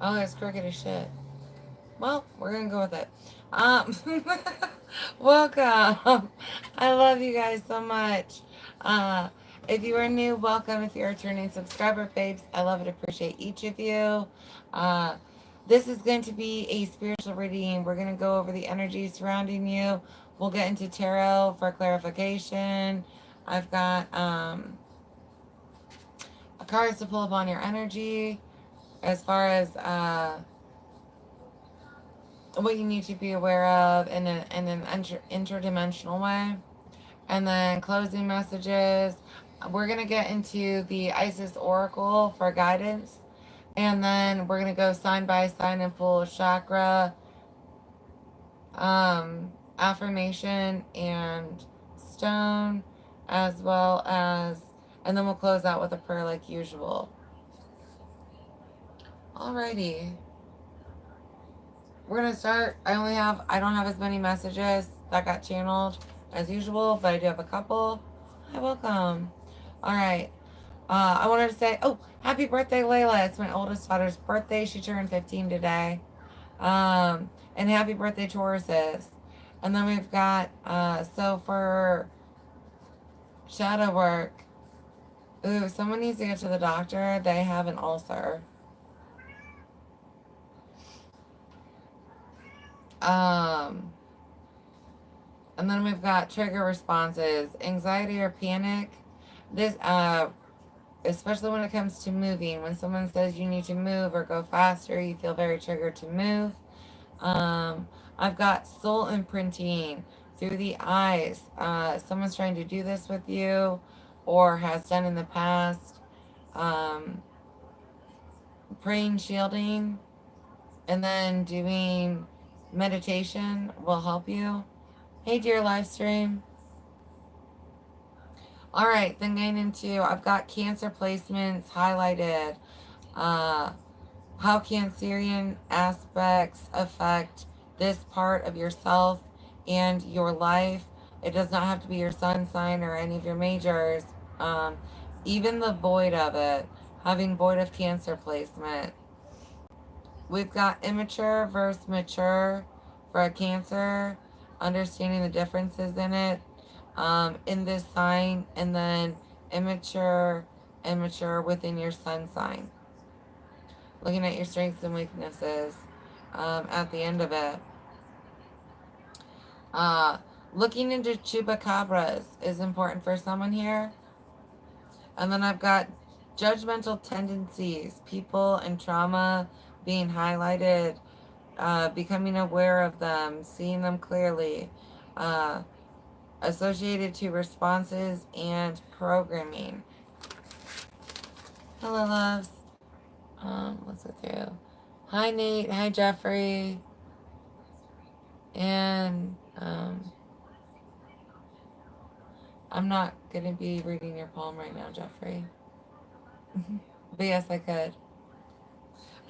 Oh, it's crooked as shit. Well, we're gonna go with it. Um, welcome. I love you guys so much. Uh, if you are new, welcome. If you're a returning subscriber, babes, I love and appreciate each of you. Uh, this is going to be a spiritual reading. We're gonna go over the energy surrounding you. We'll get into tarot for clarification. I've got cards to pull up on your energy as far as what you need to be aware of in an interdimensional way. And then closing messages. We're going to get into the Isis Oracle for guidance. And then we're going to go sign by sign and pull chakra, affirmation, and stone, as well as, and then we'll close out with a prayer like usual. Alrighty. We're gonna start. I don't have as many messages that got channeled as usual, but I do have a couple. Hi, welcome. All right. I wanted to say, oh, happy birthday, Layla. It's my oldest daughter's birthday. She turned 15 today. And happy birthday, Tauruses. And then we've got, so for shadow work, ooh, someone needs to get to the doctor. They have an ulcer. Um, And then we've got trigger responses, anxiety or panic. This, especially when it comes to moving, when someone says you need to move or go faster, you feel very triggered to move. I've got soul imprinting through the eyes. Someone's trying to do this with you or has done in the past. Um, praying, shielding, and then doing meditation will help you. Hey, dear live stream. All right, then getting into, I've got Cancer placements highlighted. Uh, how Cancerian aspects affect this part of yourself and your life. It does not have to be your sun sign or any of your majors. Um, even the void of it, having void of Cancer placement. We've got immature versus mature for a Cancer, understanding the differences in it, in this sign, and then immature and mature within your sun sign. Looking at your strengths and weaknesses at the end of it. Uh, looking into chupacabras is important for someone here. And then I've got judgmental tendencies, people and trauma being highlighted, becoming aware of them, seeing them clearly, uh, associated to responses and programming. Hello, loves. Let's go through. Hi, Nate. Hi, Jeffrey. And I'm not going to be reading your poem right now, Jeffrey. But yes, I could.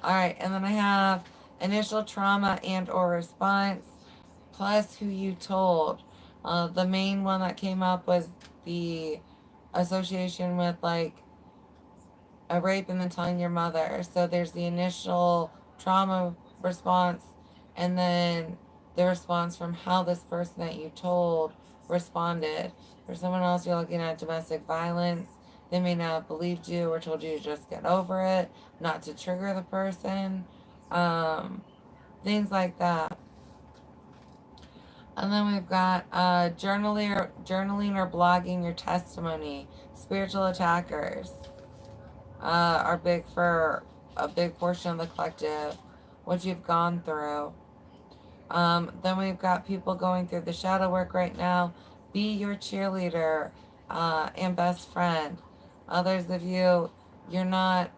All right, and then I have initial trauma and or response, plus who you told. The main one that came up was the association with like a rape and then telling your mother. So there's the initial trauma response, and then the response from how this person that you told responded. For someone else, you're looking at domestic violence. They may not have believed you or told you to just get over it, not to trigger the person, things like that. And then we've got journaling or blogging your testimony. Spiritual attackers are big for a big portion of the collective, what you've gone through. Then we've got people going through the shadow work right now. Be your cheerleader and best friend. Others of you, you're not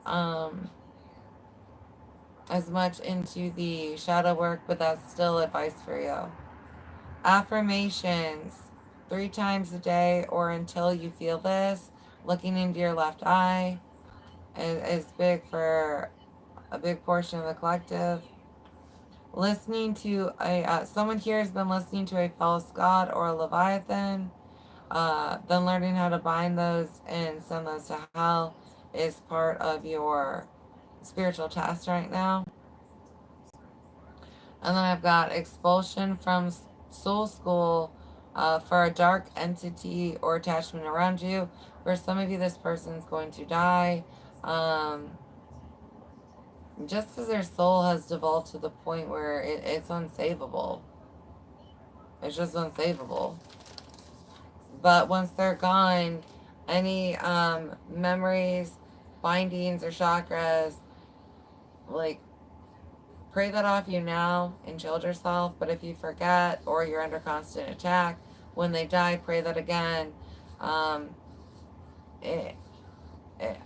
as much into the shadow work, but that's still advice for you. Affirmations 3 times a day or until you feel this. Looking into your left eye is big for a big portion of the collective. Listening to someone here has been listening to a false god or a leviathan. Then learning how to bind those and send those to hell is part of your spiritual task right now. And then I've got expulsion from soul school for a dark entity or attachment around you. For some of you, this person's going to die. Just because their soul has devolved to the point where it's unsavable. It's just unsavable. But once they're gone, any memories, bindings, or chakras, like, pray that off you now and shield yourself. But if you forget or you're under constant attack, when they die, pray that again. Um, it, it,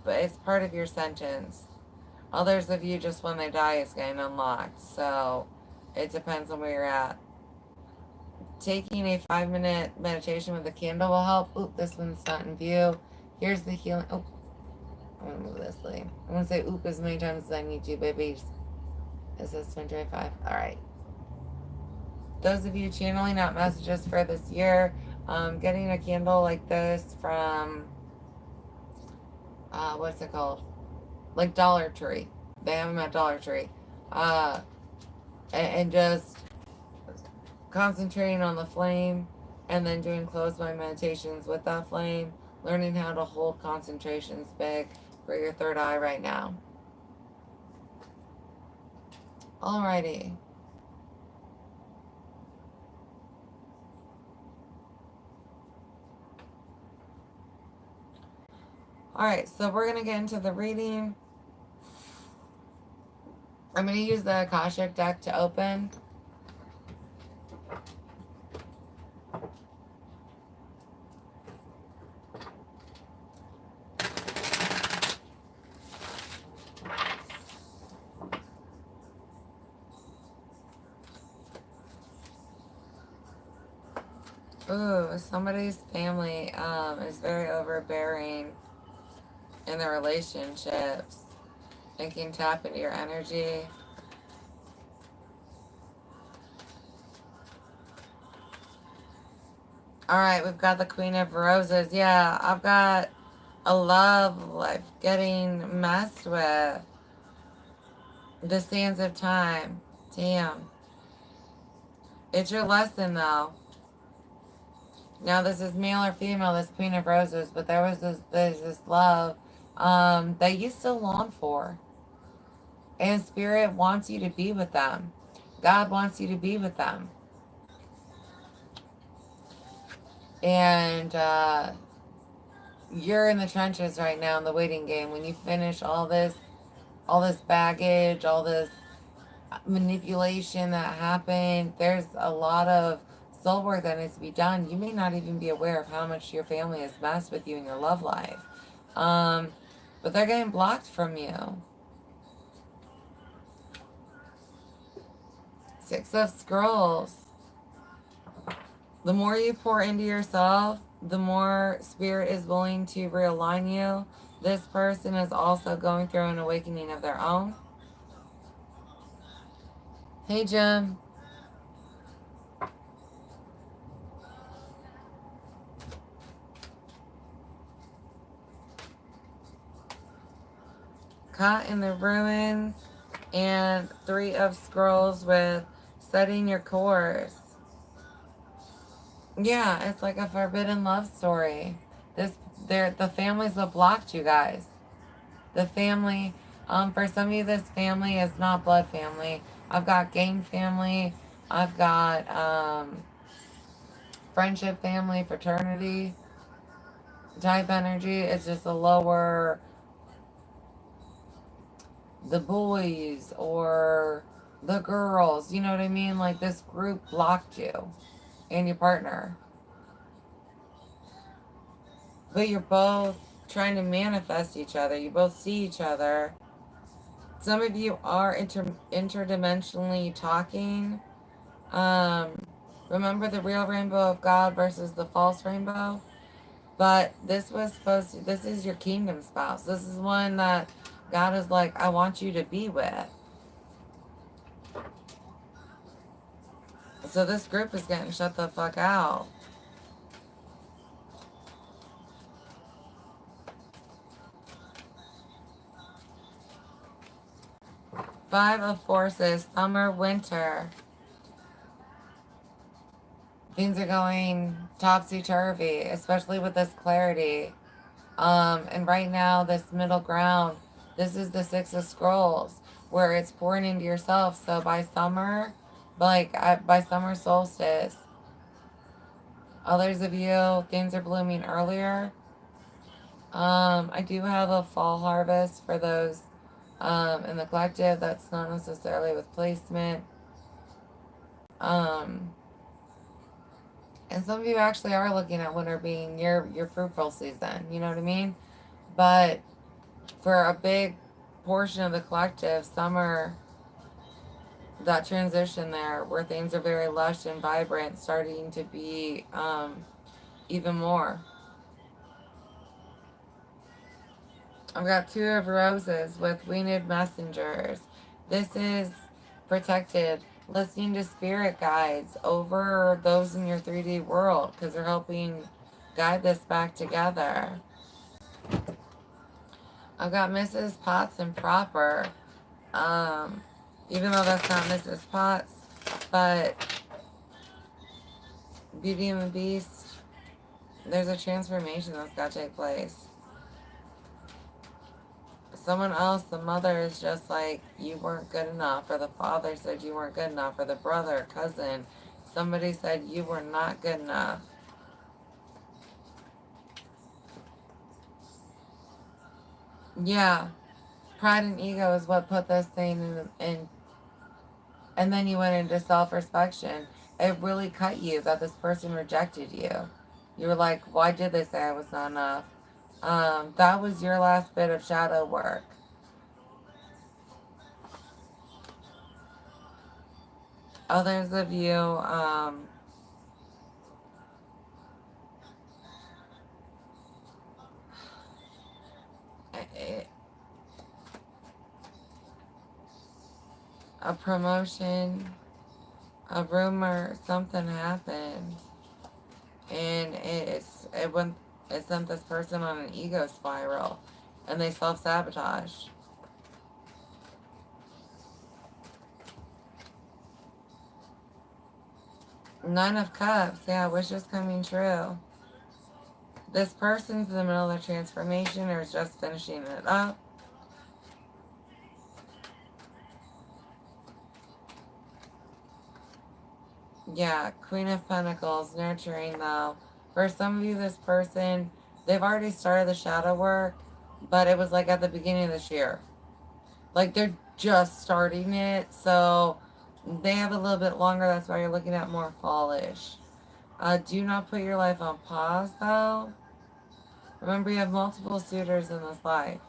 but it's part of your sentence. Others of you, just when they die, it's getting unlocked. So it depends on where you're at. Taking a 5-minute meditation with a candle will help. Oop, this one's not in view. Here's the healing. Oh, I'm going to move this thing. I'm going to say oop as many times as I need to, babies. Is this 125? All right. Those of you channeling out messages for this year, getting a candle like this from, what's it called? Like Dollar Tree. They have them at Dollar Tree. And just concentrating on the flame and then doing closed mind meditations with that flame, learning how to hold concentrations big for your third eye right now. Alrighty. Alright, so we're going to get into the reading. I'm going to use the Akashic deck to open. Ooh, somebody's family is very overbearing in their relationships and can tap into your energy. Alright, we've got the Queen of Roses. Yeah, I've got a love life getting messed with. The Sands of Time. Damn. It's your lesson, though. Now, this is male or female, this Queen of Roses, but there's this love that you still long for. And Spirit wants you to be with them. God wants you to be with them. And you're in the trenches right now in the waiting game. When you finish all this baggage, all this manipulation that happened, there's a lot of soul work that needs to be done. You may not even be aware of how much your family has messed with you in your love life. But they're getting blocked from you. Six of Scrolls. The more you pour into yourself, the more Spirit is willing to realign you. This person is also going through an awakening of their own. Hey, Jim. Caught in the ruins, and Three of Scrolls with setting your course. Yeah, it's like a forbidden love story. The families that blocked you guys. The family, for some of you, this family is not blood family. I've got game family. I've got friendship family, fraternity type energy. It's just a lower, the boys or the girls, you know what I mean? Like, this group blocked you and your partner. But you're both trying to manifest each other. You both see each other. Some of you are interdimensionally talking. Remember the real rainbow of God versus the false rainbow? But this is your kingdom spouse. This is one that God is like, I want you to be with. So this group is getting shut the fuck out. Five of Forces, summer, winter. Things are going topsy-turvy, especially with this clarity. And right now, this middle ground, this is the Six of Scrolls, where it's pouring into yourself. So by summer, by summer solstice, others of you, things are blooming earlier. I do have a fall harvest for those in the collective. That's not necessarily with placement. Um, and some of you actually are looking at winter being your fruitful season. You know what I mean? But for a big portion of the collective, summer, that transition there where things are very lush and vibrant, starting to be even more. I've got Two of Roses with Winged Messengers. This is protected. Listening to spirit guides over those in your 3D world because they're helping guide this back together. I've got Mrs. Potts and Proper. Even though that's not Mrs. Potts, but Beauty and the Beast, there's a transformation that's got to take place. Someone else, the mother is just like, you weren't good enough, or the father said you weren't good enough, or the brother, cousin, somebody said you were not good enough. Yeah, pride and ego is what put this thing in, and then you went into self-reflection. It really cut you that this person rejected you. You were like, why did they say I was not enough? That was your last bit of shadow work. Others of you, a promotion, a rumor, something happened, and it sent this person on an ego spiral, and they self-sabotage. Nine of Cups, yeah, wishes coming true. This person's in the middle of their transformation or is just finishing it up. Yeah, Queen of Pentacles, nurturing though. For some of you, this person, they've already started the shadow work, but it was like at the beginning of this year. Like they're just starting it, so they have a little bit longer. That's why you're looking at more fallish. Do not put your life on pause though. Remember, you have multiple suitors in this life.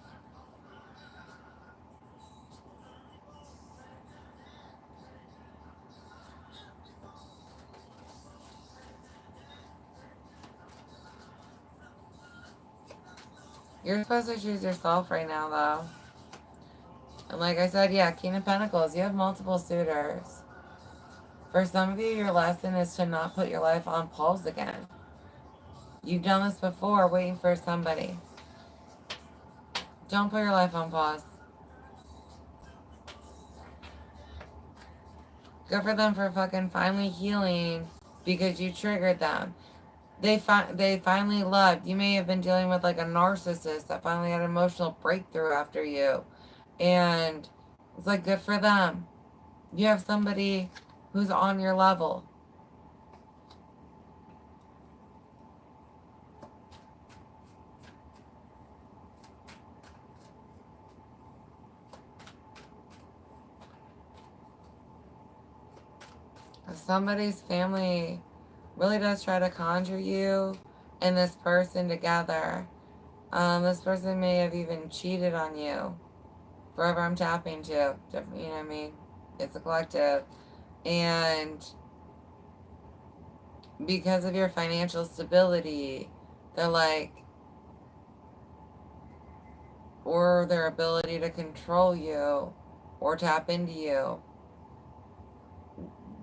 You're supposed to choose yourself right now though. And like I said, yeah, King of Pentacles, you have multiple suitors. For some of you, your lesson is to not put your life on pause again. You've done this before, waiting for somebody. Don't put your life on pause. Good for them for fucking finally healing because you triggered them. They finally loved. You may have been dealing with like a narcissist that finally had an emotional breakthrough after you. And it's like good for them. You have somebody who's on your level. Somebody's family really does try to conjure you and this person together. This person may have even cheated on you. Forever I'm tapping to. You know what I mean? It's a collective. And because of your financial stability, they're like, or their ability to control you or tap into you,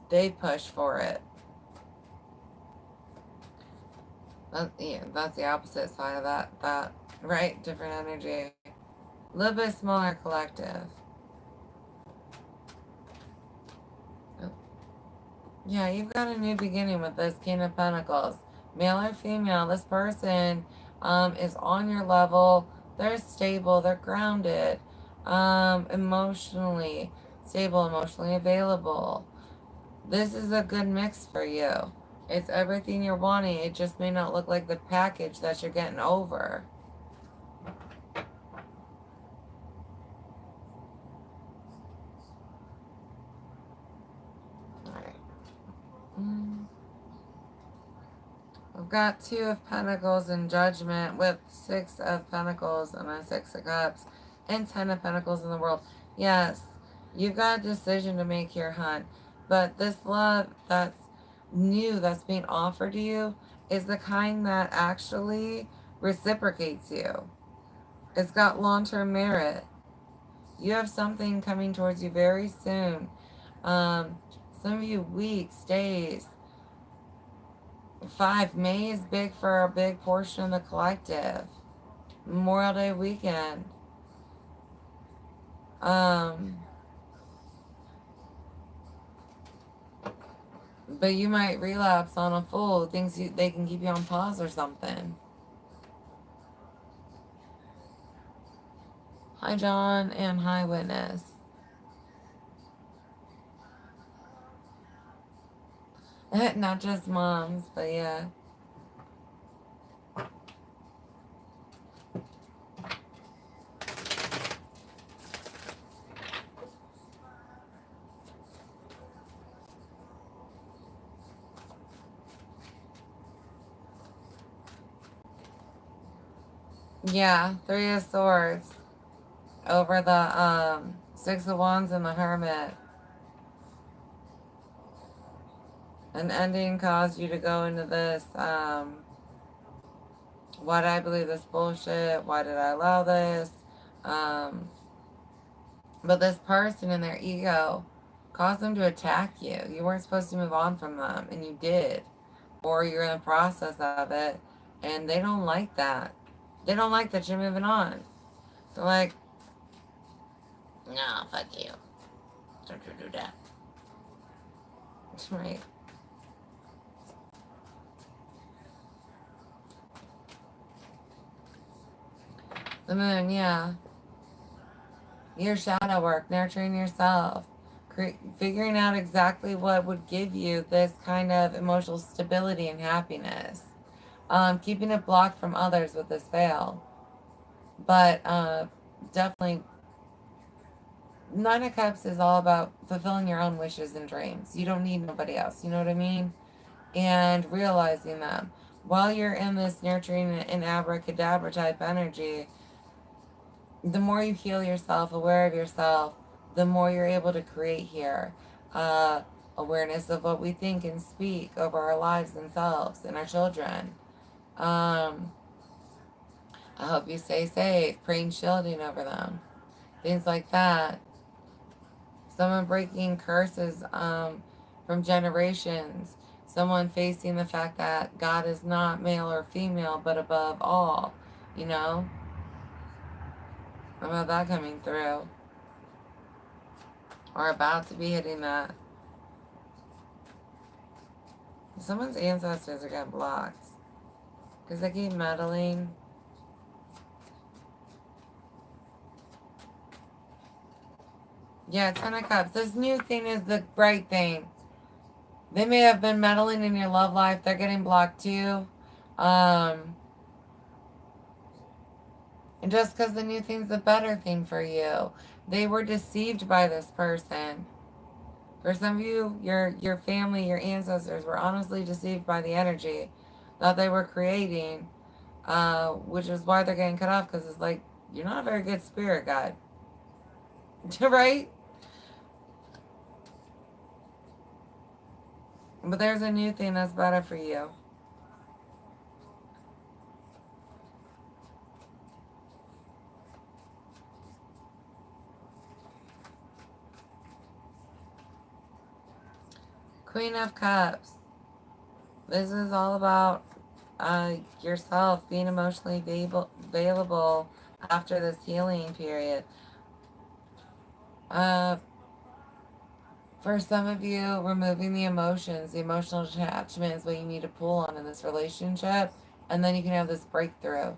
they push for it. That's the opposite side of that, right? Different energy. A little bit smaller collective. Yeah, you've got a new beginning with this King of Pentacles. Male or female, this person is on your level. They're stable. They're grounded. Emotionally stable, emotionally available. This is a good mix for you. It's everything you're wanting. It just may not look like the package that you're getting over. All right. We've got 2 of Pentacles in Judgment with 6 of Pentacles and a 6 of Cups and 10 of Pentacles in the world. Yes, you've got a decision to make here, hon. But this love that's new, that's being offered to you, is the kind that actually reciprocates you. It's got long-term merit. You have something coming towards you very soon. Um, some of you weeks, days. 5, May is big for a big portion of the collective. Memorial Day weekend. But you might relapse on a fool. Thinks they can keep you on pause or something. Hi, John, and hi, Witness. Not just moms, but yeah. Yeah, 3 of Swords over the 6 of Wands and the Hermit. An ending caused you to go into this, why did I believe this bullshit? Why did I allow this? Um, but this person and their ego caused them to attack you. You weren't supposed to move on from them, and you did. Or you're in the process of it, and they don't like that. They don't like that you're moving on. They're like, no, fuck you. Don't you do that. Right. The moon, yeah. Your shadow work, nurturing yourself, figuring out exactly what would give you this kind of emotional stability and happiness. Keeping it blocked from others with this veil. But definitely, 9 of Cups is all about fulfilling your own wishes and dreams. You don't need nobody else. You know what I mean? And realizing them. While you're in this nurturing and abracadabra type energy, the more you heal yourself, aware of yourself, the more you're able to create here. Awareness of what we think and speak over our lives themselves and our children. I hope you stay safe, praying shielding over them. Things like that. Someone breaking curses from generations. Someone facing the fact that God is not male or female, but above all. You know? About that coming through. Or about to be hitting that. Someone's ancestors are getting blocked. Because they keep meddling. Yeah, 10 of Cups. This new thing is the right thing. They may have been meddling in your love life. They're getting blocked too. And just because the new thing's the better thing for you. They were deceived by this person. For some of you, your family, your ancestors were honestly deceived by the energy that they were creating, which is why they're getting cut off, because it's like, you're not a very good spirit guide. Right? But there's a new thing that's better for you. Queen of Cups. This is all about yourself being emotionally available after this healing period. For For some of you, removing the emotions, the emotional attachment is what you need to pull on in this relationship. And then you can have this breakthrough.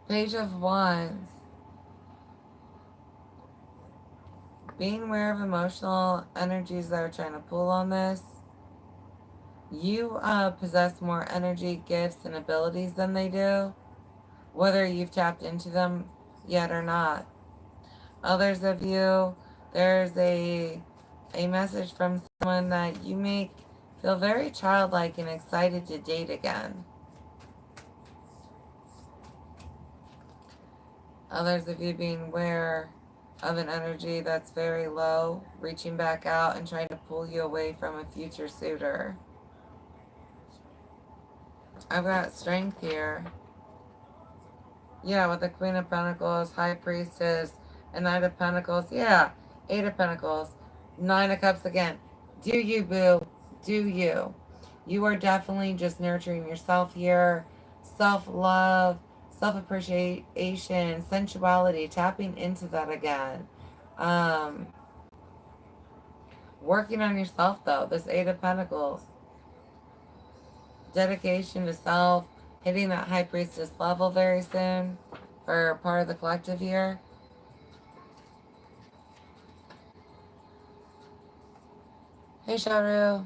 Page of Wands. Being aware of emotional energies that are trying to pull on this. You possess more energy, gifts, and abilities than they do, whether you've tapped into them yet or not. Others of you, there's a message from someone that you make feel very childlike and excited to date again. Others of you being aware of an energy that's very low, reaching back out and trying to pull you away from a future suitor. I've got strength here. Yeah, with the Queen of Pentacles, High Priestess, and Knight of Pentacles. Yeah, Eight of Pentacles, Nine of Cups again. Do you, boo. Do you. You are definitely just nurturing yourself here. Self-love, self-appreciation, sensuality, tapping into that again. Working on yourself, though. This Eight of Pentacles. Dedication to self. Hitting that High Priestess level very soon for part of the collective here. Hey, Sharu.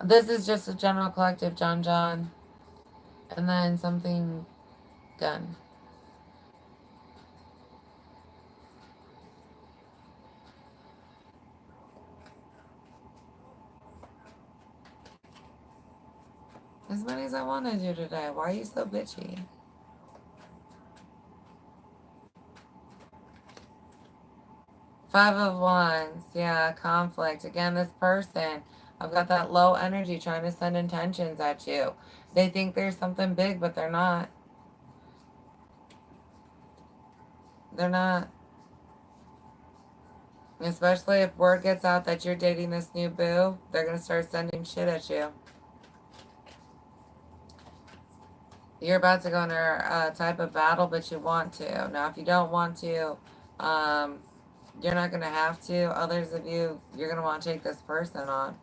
This is just a general collective, John. And then something gun. As many as I want to do today. Why are you so bitchy? Five of Wands. Yeah, conflict. Again, this person. I've got that low energy trying to send intentions at you. They think there's something big, but they're not. They're not. Especially if word gets out that you're dating this new boo, they're going to start sending shit at you. You're about to go into a type of battle, but you want to. Now, if you don't want to, you're not going to have to. Others of you, you're going to want to take this person on.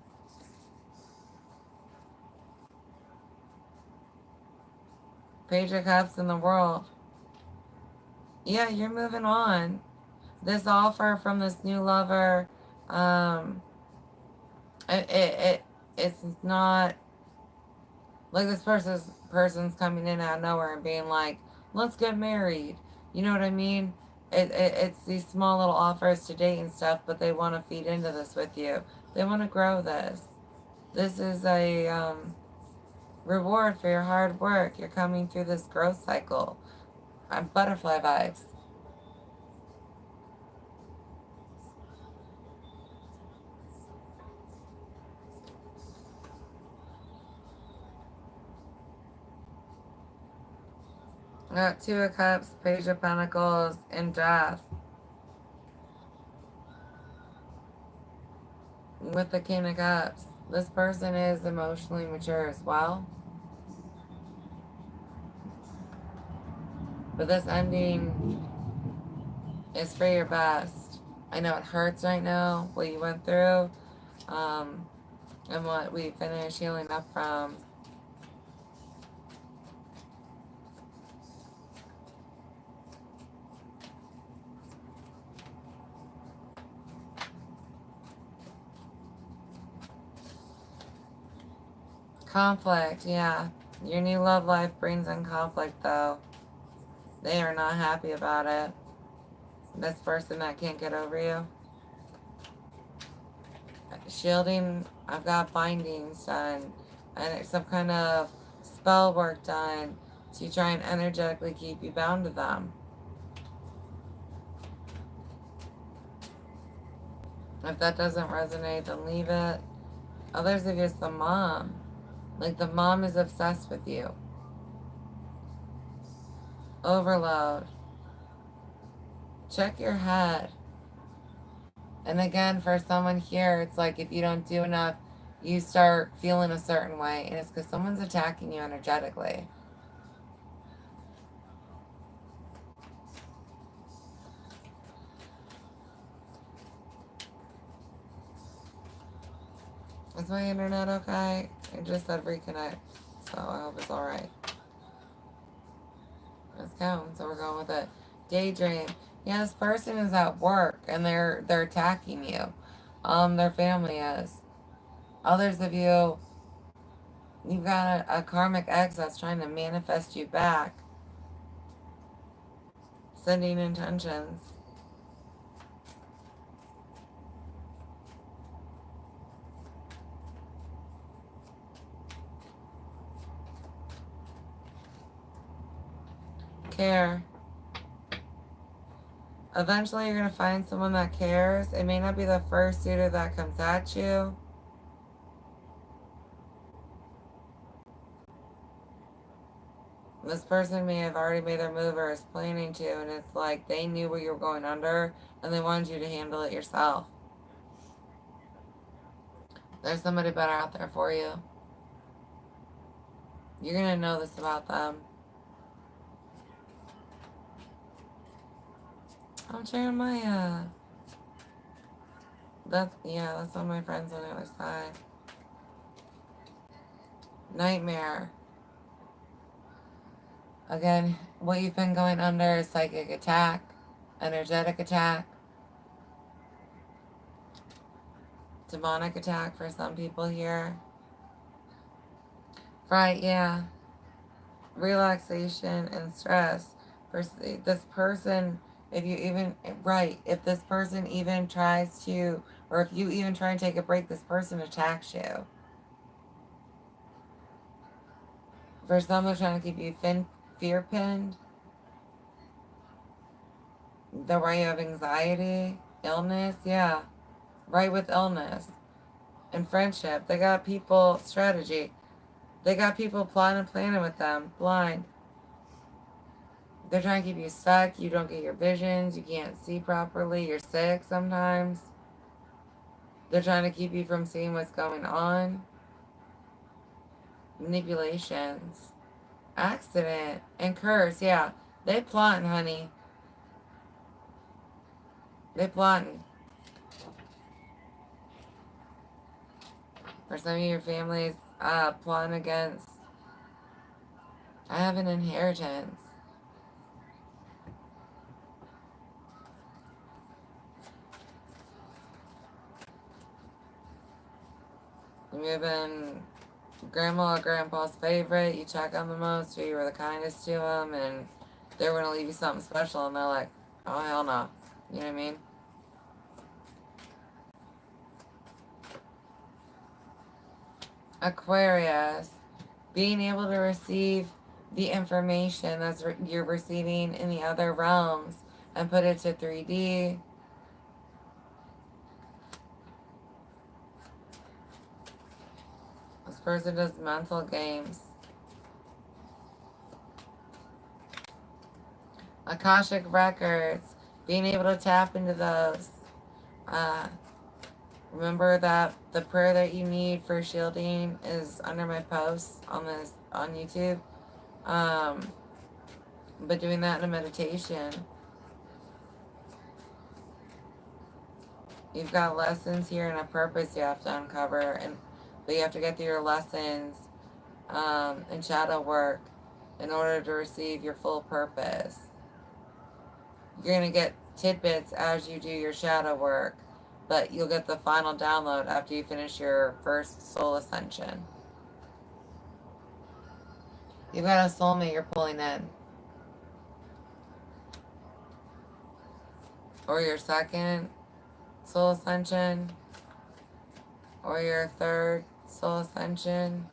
Page of Cups in the World. Yeah, you're moving on. This offer from this new lover, it's not like this person's coming in out of nowhere and being like, let's get married. You know what I mean? It's these small little offers to date and stuff, but they want to feed into this with you. They want to grow this. This is a reward for your hard work. You're coming through this growth cycle. I'm butterfly vibes. Got Two of Cups, Page of Pentacles, and Death. With the King of Cups. This person is emotionally mature as well. But this ending is for your best. I know it hurts right now, what you went through, and what we finished healing up from. Conflict, yeah. Your new love life brings in conflict, though. They are not happy about it. This person that can't get over you. Shielding, I've got bindings done. And some kind of spell work done to try and energetically keep you bound to them. If that doesn't resonate, then leave it. Others of you, it's the mom. Like the mom is obsessed with you. Overload. Check your head. And again, for someone here, it's like if you don't do enough, you start feeling a certain way, and it's because someone's attacking you energetically. Is my internet okay? It just said reconnect, so I hope it's alright. It's counting, so we're going with it. Daydream. Yeah, this person is at work and they're attacking you. Their family is. Others of you, you've got a karmic ex that's trying to manifest you back. Sending intentions. Care. Eventually you're going to find someone that cares. It may not be the first suitor that comes at you. This person may have already made their move or is planning to, and it's like they knew what you were going under and they wanted you to handle it yourself. There's somebody better out there for you. You're going to know this about them. I'm Jeremiah. That's all my friends on the other side. Nightmare. Again, what you've been going under is psychic attack, energetic attack, demonic attack for some people here. Right, yeah. Relaxation and stress. For this person, if this person even tries to, or if you even try and take a break, this person attacks you. For some, they're trying to keep you fear pinned. The way of anxiety, illness, yeah. Right with illness. And friendship. They got people, strategy. They got people plotting and planning with them, blind. They're trying to keep you stuck. You don't get your visions. You can't see properly. You're sick sometimes. They're trying to keep you from seeing what's going on. Manipulations. Accident. And curse, yeah. They plotting, honey. They plotting. For some of your families, plotting against. I have an inheritance. You've been grandma or grandpa's favorite. You check on the most, or you were the kindest to them, and they were going to leave you something special, and they're like, oh, hell no. You know what I mean? Aquarius. Being able to receive the information that's you're receiving in the other realms and put it to 3D. This person does mental games. Akashic records. Being able to tap into those. Remember that the prayer that you need for shielding is under my posts on YouTube. But doing that in a meditation. You've got lessons here and a purpose you have to uncover, but you have to get through your lessons and shadow work in order to receive your full purpose. You're going to get tidbits as you do your shadow work, but you'll get the final download after you finish your first soul ascension. You've got a soulmate you're pulling in. Or your second soul ascension. Or your third soul ascension.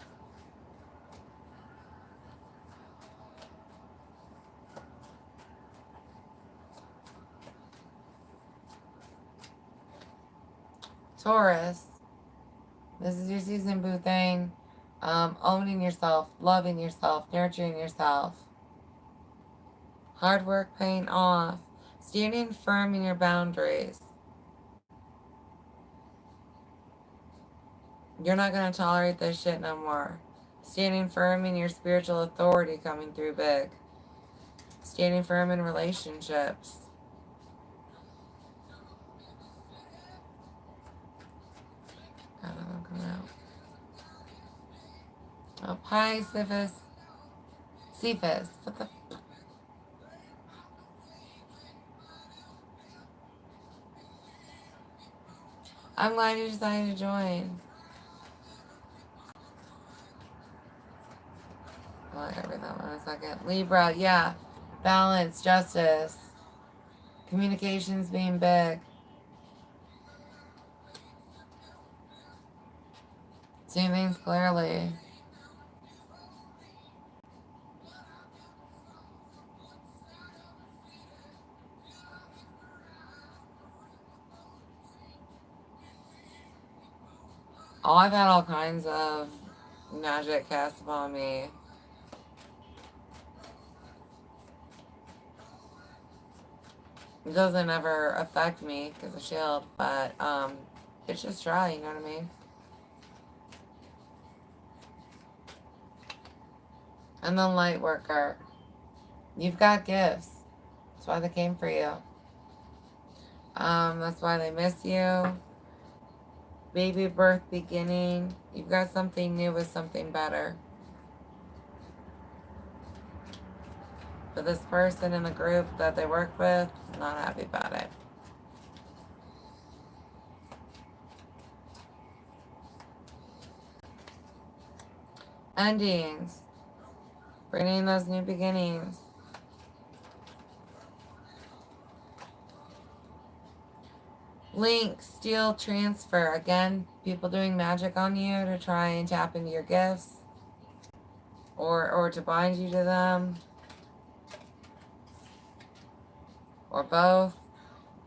Taurus. This is your season, boo thing. Owning yourself, loving yourself, nurturing yourself. Hard work paying off. Standing firm in your boundaries. You're not going to tolerate this shit no more. Standing firm in your spiritual authority coming through big. Standing firm in relationships. God, I'm coming out. Oh, hi, Cephas. Cephas. What the... I'm glad you decided to join. Well, I gotta read that one in a second. Libra, yeah. Balance, justice. Communications being big. Seeing things clearly. Oh, I've had all kinds of magic cast upon me. It doesn't ever affect me because of shield, but it's just dry, you know what I mean? And then light worker. You've got gifts. That's why they came for you. That's why they miss you. Baby birth beginning. You've got something new with something better. But this person in the group that they work with, not happy about it. Endings. Bringing those new beginnings. Link, steal, transfer. Again, people doing magic on you to try and tap into your gifts. Or to bind you to them. Or both.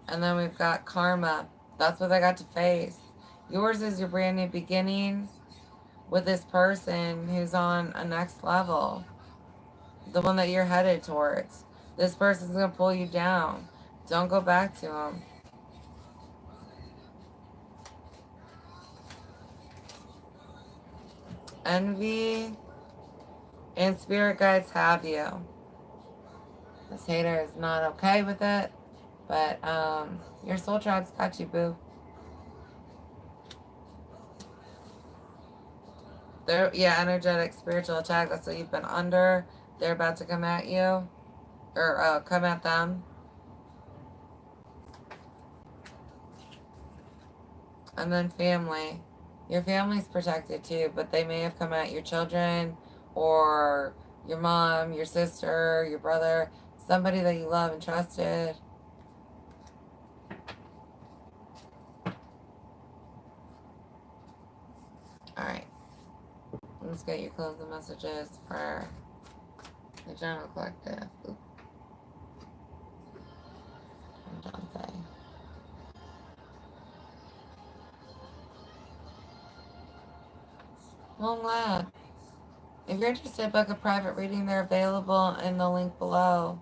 And then we've got karma. That's what I got to face. Yours is your brand new beginning with this person who's on a next level. The one that you're headed towards. This person's going to pull you down. Don't go back to them. Envy and spirit guides have you. This hater is not okay with it. But your soul tribe's got you, boo. They're, yeah, energetic, spiritual attack. That's what you've been under. They're about to come at you. Or come at them. And then family. Your family's protected too, but they may have come at your children or your mom, your sister, your brother, somebody that you love and trusted. Alright. Let's get your closing messages for the general collective. Oop. Dante. Well, I'm glad. If you're interested, book a private reading. They're available in the link below.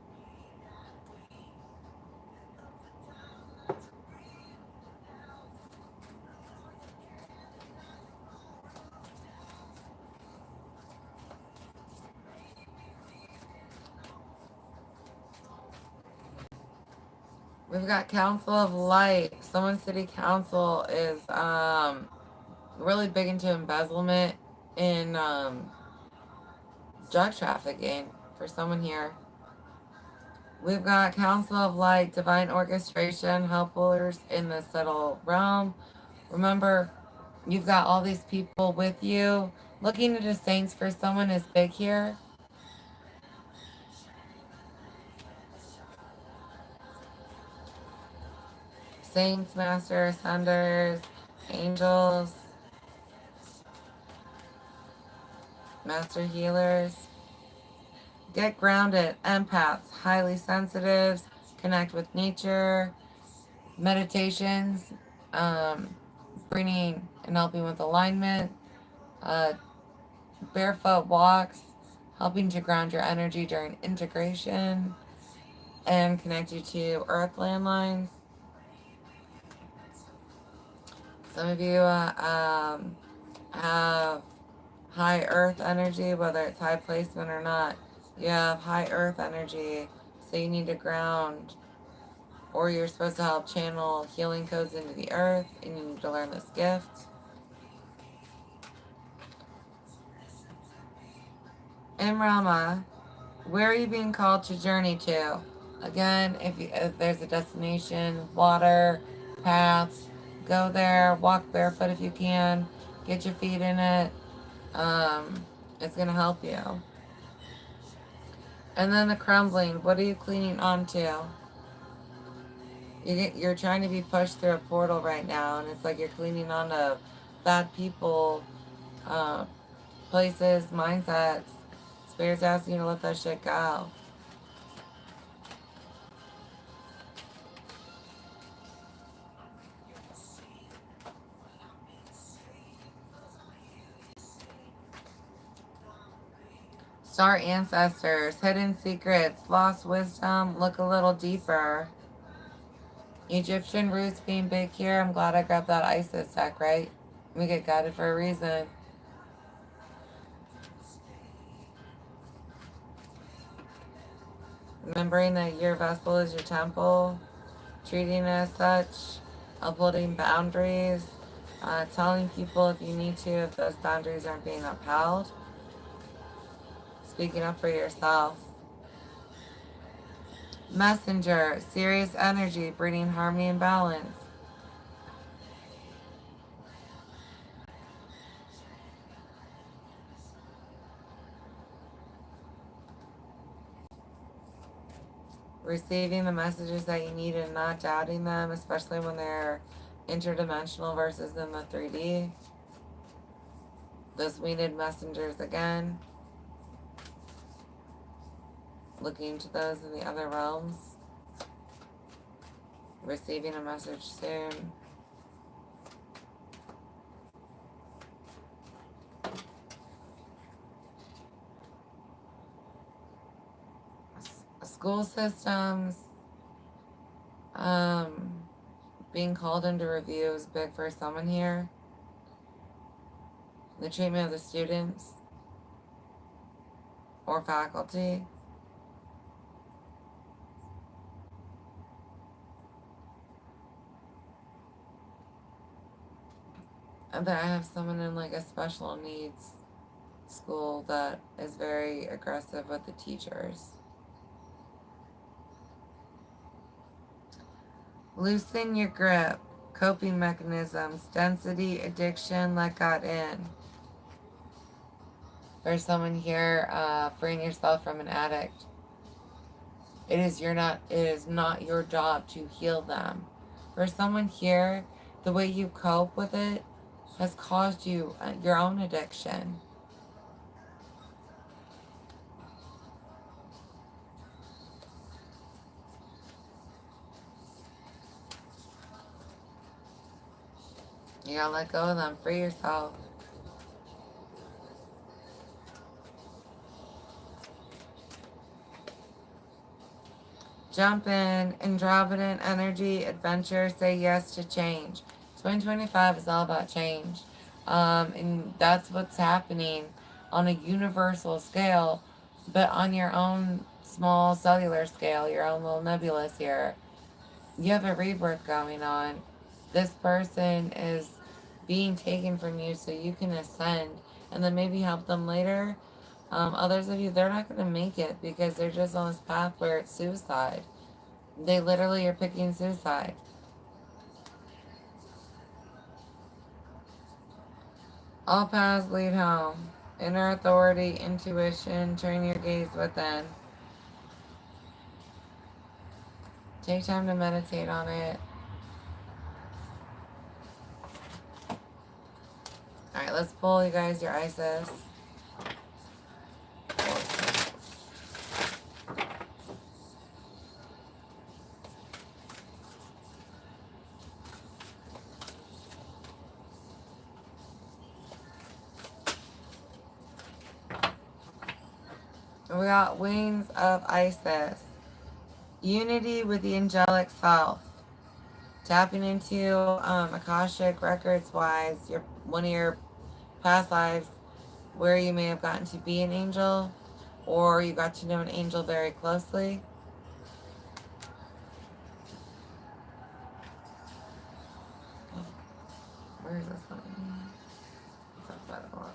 We've got Council of Light. Someone City Council is really big into embezzlement in drug trafficking for someone here. We've got Council of Light, divine orchestration, helpers in the subtle realm. Remember, you've got all these people with you. Looking into saints for someone is big here. Saints, Master Ascenders, Angels, Master Healers. Get grounded. Empaths, highly sensitives, connect with nature. Meditations, bringing and helping with alignment. Barefoot walks, helping to ground your energy during integration and connect you to earth landlines. Some of you have high earth energy, whether it's high placement or not. You have high earth energy, so you need to ground, or you're supposed to help channel healing codes into the earth, and you need to learn this gift. In Rama, where are you being called to journey to? Again, if there's a destination, water, paths, go there, walk barefoot if you can, get your feet in it. It's going to help you. And then the crumbling, what are you cleaning onto? You're trying to be pushed through a portal right now, and it's like you're cleaning onto bad people, uh, places, mindsets. Spirit's asking you to let that shit go. Star ancestors, hidden secrets, lost wisdom, look a little deeper. Egyptian roots being big here. I'm glad I grabbed that Isis deck, right? We get guided for a reason. Remembering that your vessel is your temple, treating it as such, upholding boundaries, telling people if you need to, if those boundaries aren't being upheld, speaking up for yourself. Messenger, serious energy, bringing harmony and balance. Receiving the messages that you need and not doubting them, especially when they're interdimensional versus in the 3D. Those winged messengers again. Looking to those in the other realms. Receiving a message soon. School systems being called into review is big for someone here. The treatment of the students or faculty. And then I have someone in like a special needs school that is very aggressive with the teachers. Loosen your grip, coping mechanisms, density, addiction, let God in. For someone here, freeing yourself from an addict. It is not your job to heal them. For someone here, the way you cope with it has caused you your own addiction. You gotta let go of them, free yourself. Jump in, Andromedan energy, adventure, say yes to change. 2025 is all about change. And that's what's happening on a universal scale, but on your own small cellular scale, your own little nebulous here. You have a rebirth going on. This person is being taken from you so you can ascend and then maybe help them later. Others of you, they're not going to make it because they're just on this path where it's suicide. They literally are picking suicide. All paths lead home. Inner authority, intuition, turn your gaze within. Take time to meditate on it. Alright, let's pull, you guys, your Isis. We got wings of Isis. Unity with the angelic self. Tapping into Akashic records wise, one of your past lives where you may have gotten to be an angel, or you got to know an angel very closely. Where is this one? It's up by the logo.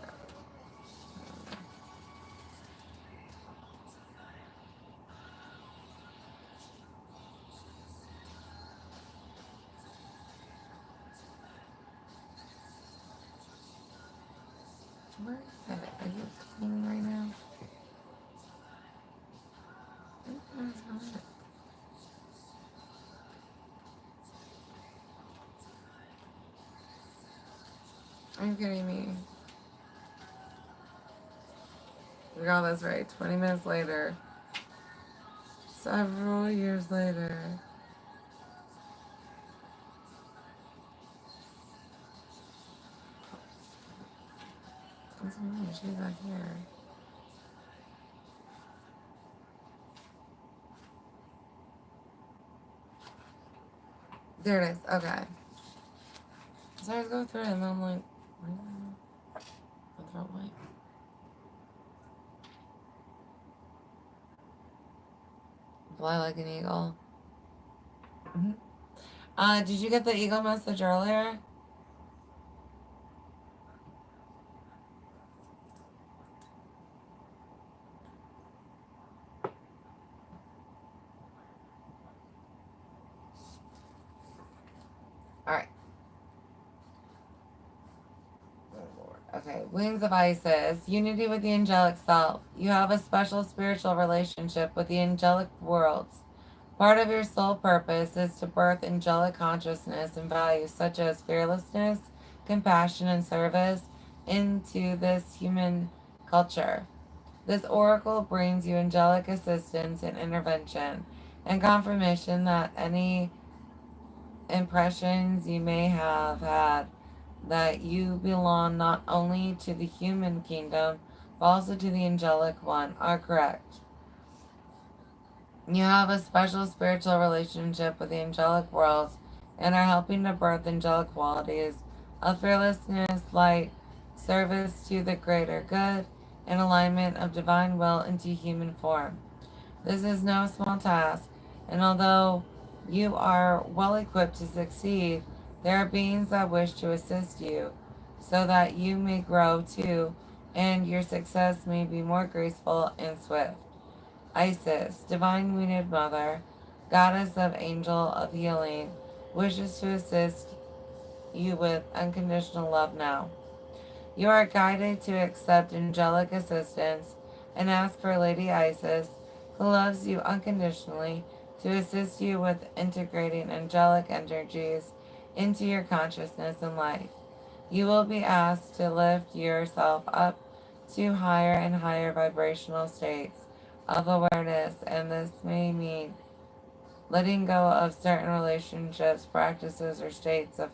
Where is it? Are you cleaning right now? That's not it. Are you kidding me? We got this right. 20 minutes later. Several years later. What's her name? She's not here. There it is. Okay. So I was going through it and then I'm like, why is my throat white? Fly like an eagle. Did you get the eagle message earlier? Alright. Okay, Wings of Isis. Unity with the angelic self. You have a special spiritual relationship with the angelic worlds. Part of your soul purpose is to birth angelic consciousness and values such as fearlessness, compassion, and service into this human culture. This oracle brings you angelic assistance and intervention and confirmation that any impressions you may have had that you belong not only to the human kingdom but also to the angelic one are correct. You have a special spiritual relationship with the angelic worlds and are helping to birth angelic qualities of fearlessness, light, service to the greater good, and alignment of divine will into human form. This is no small task, and although you are well equipped to succeed, there are beings that wish to assist you so that you may grow too and your success may be more graceful and swift. Isis, Divine Wounded Mother, Goddess of Angel of Healing, wishes to assist you with unconditional love now. You are guided to accept angelic assistance and ask for Lady Isis, who loves you unconditionally, to assist you with integrating angelic energies into your consciousness and life. You will be asked to lift yourself up to higher and higher vibrational states of awareness, and this may mean letting go of certain relationships, practices, or states of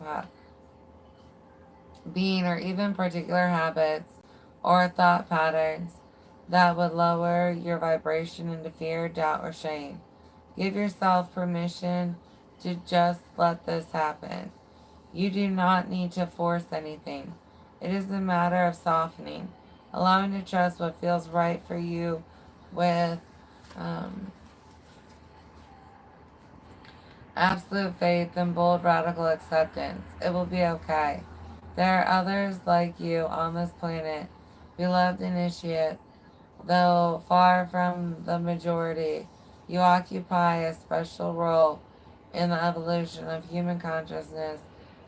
being, or even particular habits or thought patterns that would lower your vibration into fear, doubt, or shame. Give yourself permission to just let this happen. You do not need to force anything. It is a matter of softening, allowing to trust what feels right for you with absolute faith and bold, radical acceptance. It will be okay. There are others like you on this planet, beloved initiate, though far from the majority. You occupy a special role in the evolution of human consciousness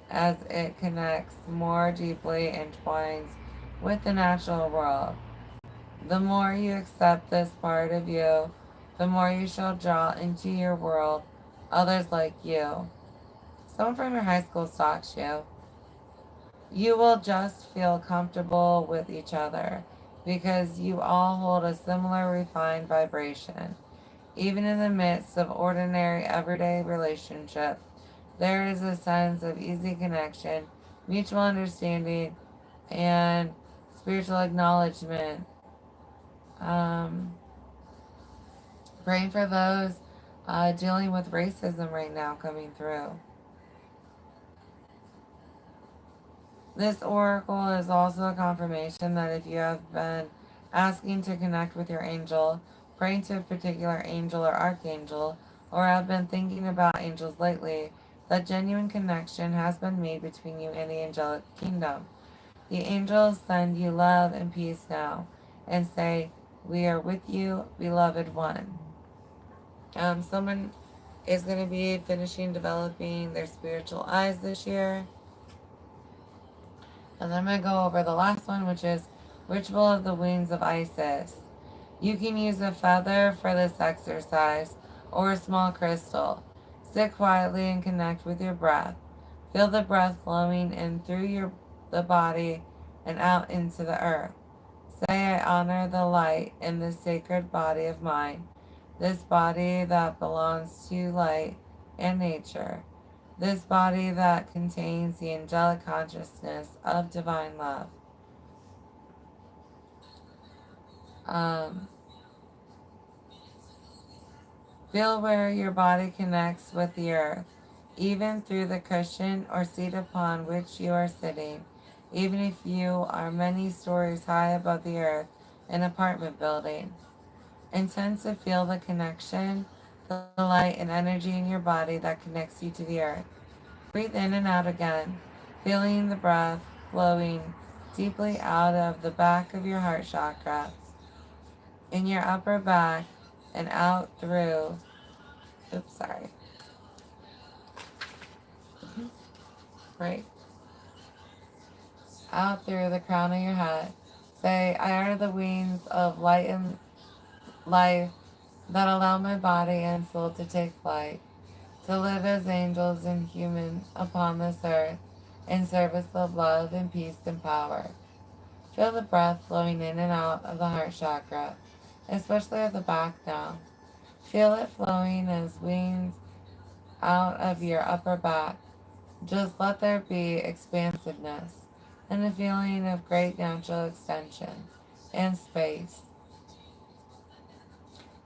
as it connects more deeply and entwines with the natural world. The more you accept this part of you, the more you shall draw into your world others like you. Someone from your high school stalks you. You will just feel comfortable with each other because you all hold a similar refined vibration. Even in the midst of ordinary everyday relationship, there is a sense of easy connection, mutual understanding, and spiritual acknowledgement. Praying for those dealing with racism right now coming through. This oracle is also a confirmation that if you have been asking to connect with your angel, praying to a particular angel or archangel, or have been thinking about angels lately, that genuine connection has been made between you and the angelic kingdom. The angels send you love and peace now and say, "We are with you, beloved one." Someone is going to be finishing developing their spiritual eyes this year. And then I'm going to go over the last one, which is Ritual of the Wings of Isis. You can use a feather for this exercise or a small crystal. Sit quietly and connect with your breath. Feel the breath flowing in through the body and out into the earth. Say, "I honor the light in this sacred body of mine, this body that belongs to light and nature, this body that contains the angelic consciousness of divine love." Um, Feel where your body connects with the earth, even through the cushion or seat upon which you are sitting, even if you are many stories high above the earth in an apartment building. Intend to feel the connection, the light and energy in your body that connects you to the earth. Breathe in and out again, feeling the breath flowing deeply out of the back of your heart chakra, in your upper back, and out through, right, out through the crown of your head. Say, "I honor the wings of light and life that allow my body and soul to take flight, to live as angels and human upon this earth, in service of love and peace and power." Feel the breath flowing in and out of the heart chakra, especially at the back now. Feel it flowing as wings out of your upper back. Just let there be expansiveness and a feeling of great natural extension and space.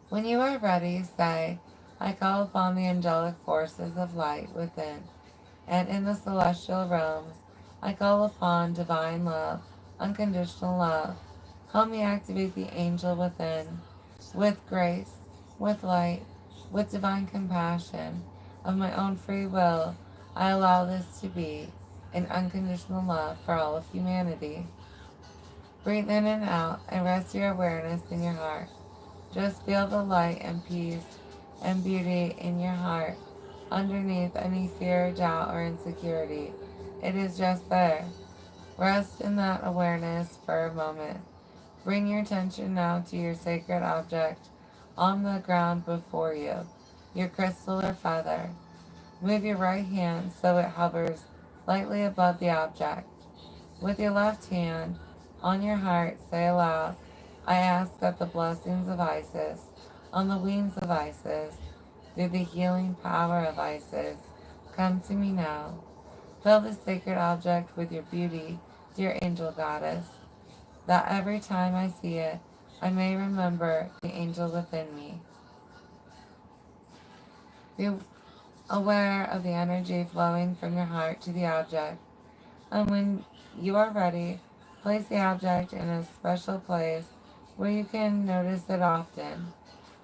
When you are ready, say, "I call upon the angelic forces of light within, and in the celestial realms, I call upon divine love, unconditional love. Help me activate the angel within, with grace, with light, with divine compassion. Of my own free will, I allow this to be an unconditional love for all of humanity." Breathe in and out and rest your awareness in your heart. Just feel the light and peace and beauty in your heart underneath any fear, doubt, or insecurity. It is just there. Rest in that awareness for a moment. Bring your attention now to your sacred object on the ground before you, your crystal or feather. Move your right hand so it hovers lightly above the object. With your left hand on your heart, say aloud, "I ask that the blessings of Isis, on the wings of Isis, through the healing power of Isis, come to me now." Fill the sacred object with your beauty, dear angel goddess, that every time I see it, I may remember the angel within me. Be aware of the energy flowing from your heart to the object, and when you are ready, place the object in a special place where you can notice it often.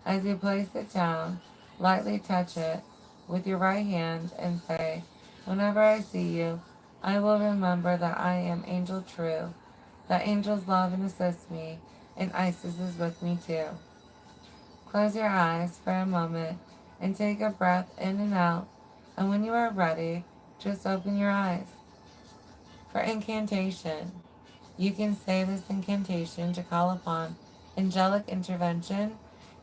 As you place it down, lightly touch it with your right hand and say, "Whenever I see you, I will remember that I am Angel True, that angels love and assist me, and Isis is with me too." Close your eyes for a moment and take a breath in and out, and when you are ready, just open your eyes. For incantation, you can say this incantation to call upon angelic intervention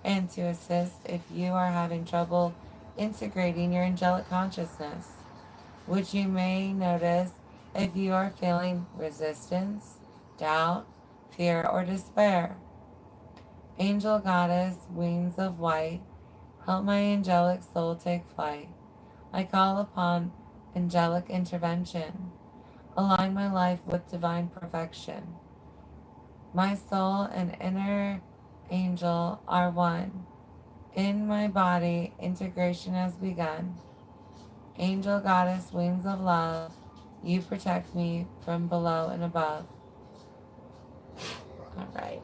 and to assist if you are having trouble integrating your angelic consciousness, which you may notice if you are feeling resistance, doubt, fear, or despair. Angel goddess, wings of white, help my angelic soul take flight. I call upon angelic intervention. Align my life with divine perfection. My soul and inner angel are one. In my body, integration has begun. Angel goddess, wings of love, You protect me from below and above. All right.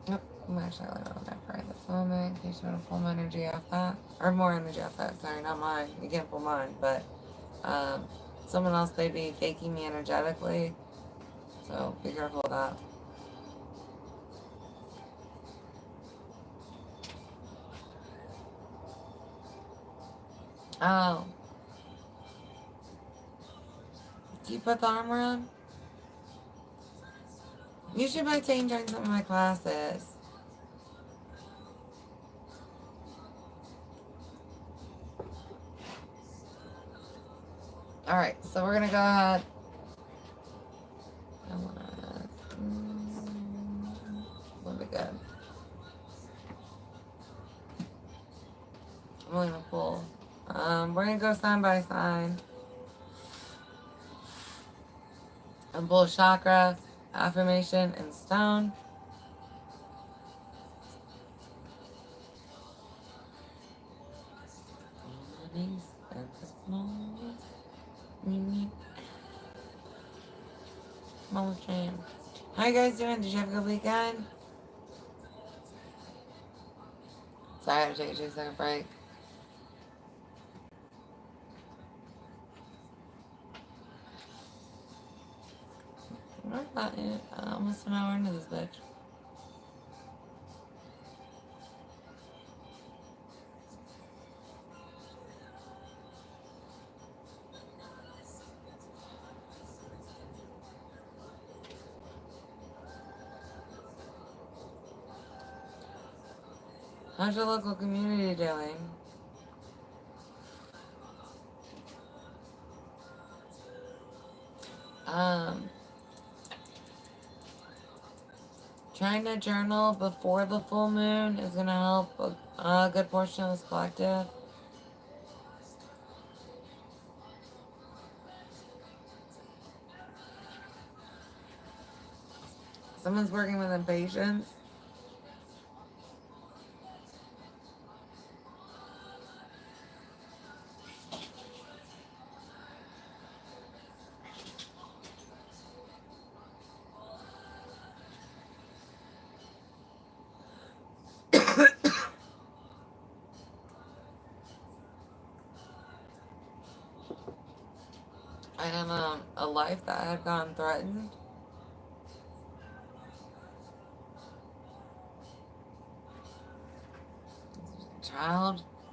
Yep, I'm actually going to leave that for this moment in case you want to pull my energy off that. Or more energy off that. Sorry, not mine. You can't pull mine, but someone else may be faking me energetically. So be careful of that. Oh. Do you put the armor on? You should by taking join some of my classes. Alright, so we're gonna go ahead. We'll be good. I'm only gonna pull. We're gonna go sign by sign. And pull chakra, affirmation, and stone. How you guys doing? Did you have a good weekend? Sorry, I had to take a 2-second break. We're about almost an hour into this bitch. How's your local community doing? Trying to journal before the full moon is going to help a good portion of this collective. Someone's working with impatience. I had a life that had gone threatened.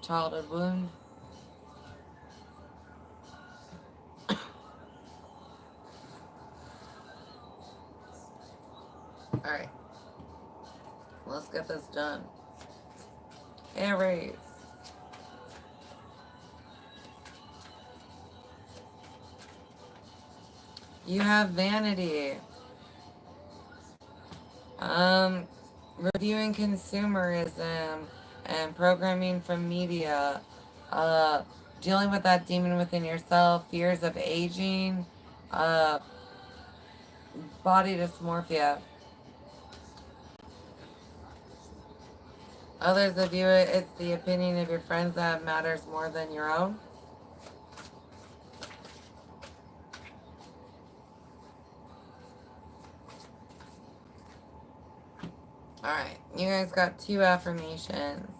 Childhood wound. Alright. Let's get this done. Aries. You have vanity. Reviewing consumerism and programming from media. Dealing with that demon within yourself. Fears of aging. Body dysmorphia. Others that view it, it's the opinion of your friends that matters more than your own. Alright, you guys got 2 affirmations.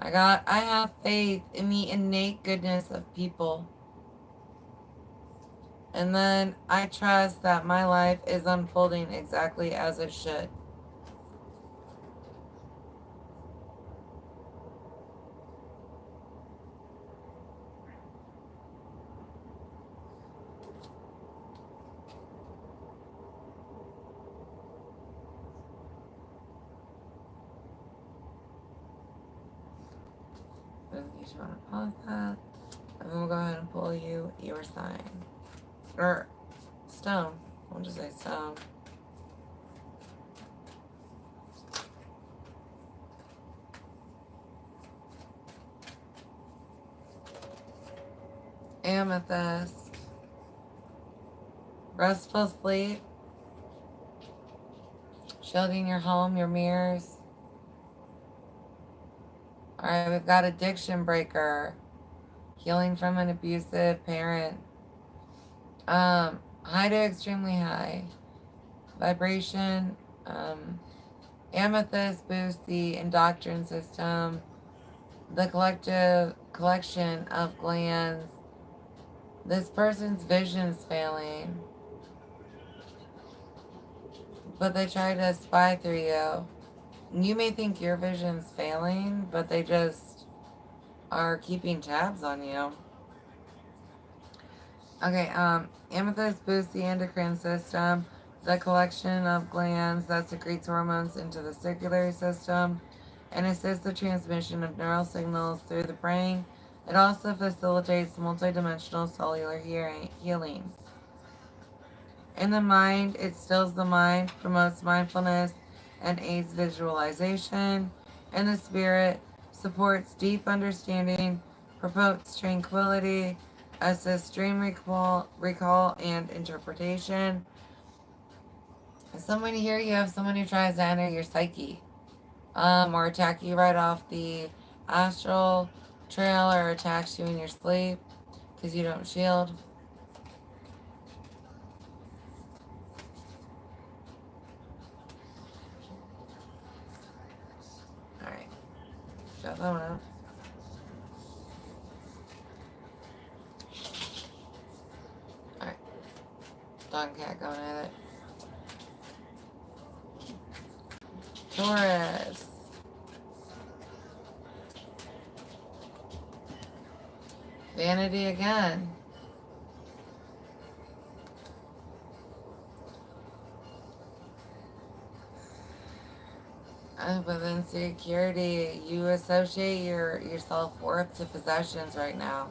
I have faith in the innate goodness of people. And then I trust that my life is unfolding exactly as it should. You just want to pause that. And then we'll go ahead and pull you your sign. Or stone. We'll just say stone. Amethyst. Restful sleep. Shielding your home, your mirrors. Alright, we've got addiction breaker. Healing from an abusive parent. High to extremely high. Vibration. Amethyst boosts the endocrine system. The collection of glands. This person's vision's failing. But they try to spy through you. You may think your vision's failing, but they just are keeping tabs on you. Okay, amethyst boosts the endocrine system, the collection of glands that secretes hormones into the circulatory system, and assists the transmission of neural signals through the brain. It also facilitates multidimensional cellular healing. In the mind, it stills the mind, promotes mindfulness, and aids visualization. In the spirit, supports deep understanding, promotes tranquility, assists dream recall and interpretation. Someone here, you have someone who tries to enter your psyche, or attack you right off the astral trail, or attacks you in your sleep because you don't shield. Alright, shut that one up. Alright, dog cat going at it. Taurus. Vanity again. With insecurity, you associate your self-worth to possessions right now.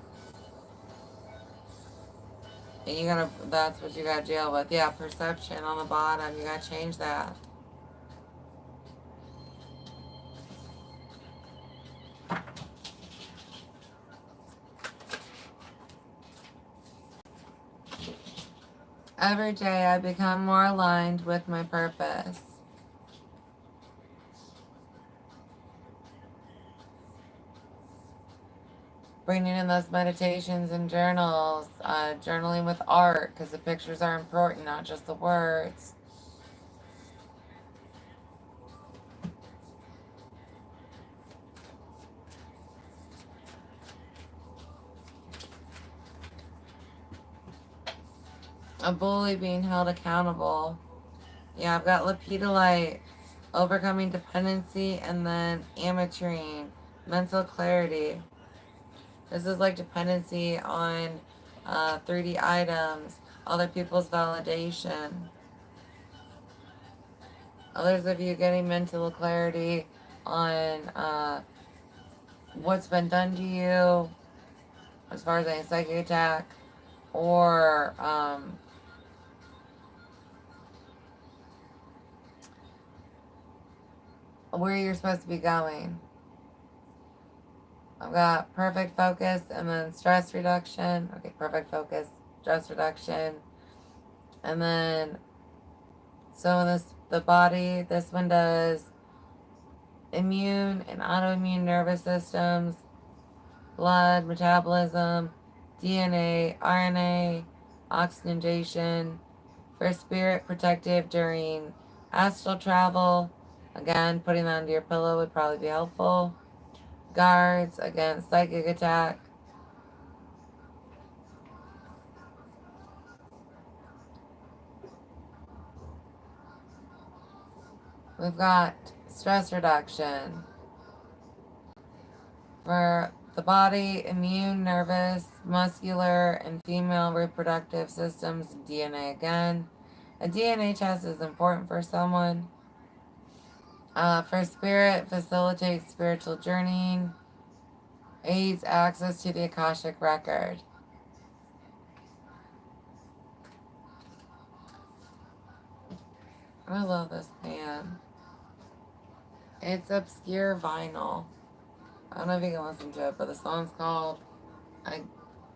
And that's what you gotta deal with. Yeah, perception on the bottom, you gotta change that. Every day I become more aligned with my purpose. Bringing in those meditations and journals, journaling with art, because the pictures are important, not just the words. A bully being held accountable. Yeah, I've got lepidolite, overcoming dependency, and then ametrine, mental clarity. This is like dependency on 3D items, other people's validation. Others of you getting mental clarity on what's been done to you as far as a psychic attack, or where you're supposed to be going. I've got perfect focus and then stress reduction. Okay, perfect focus, stress reduction. And then, so the body, this one does immune and autoimmune nervous systems, blood, metabolism, DNA, RNA, oxygenation. For spirit, protective during astral travel. Again, putting that under your pillow would probably be helpful. Guards against psychic attack. We've got stress reduction. For the body, immune, nervous, muscular, and female reproductive systems, DNA again. A DNA test is important for someone. For spirit, facilitates spiritual journeying, aids access to the Akashic record. I love this band. It's obscure vinyl. I don't know if you can listen to it, but the song's called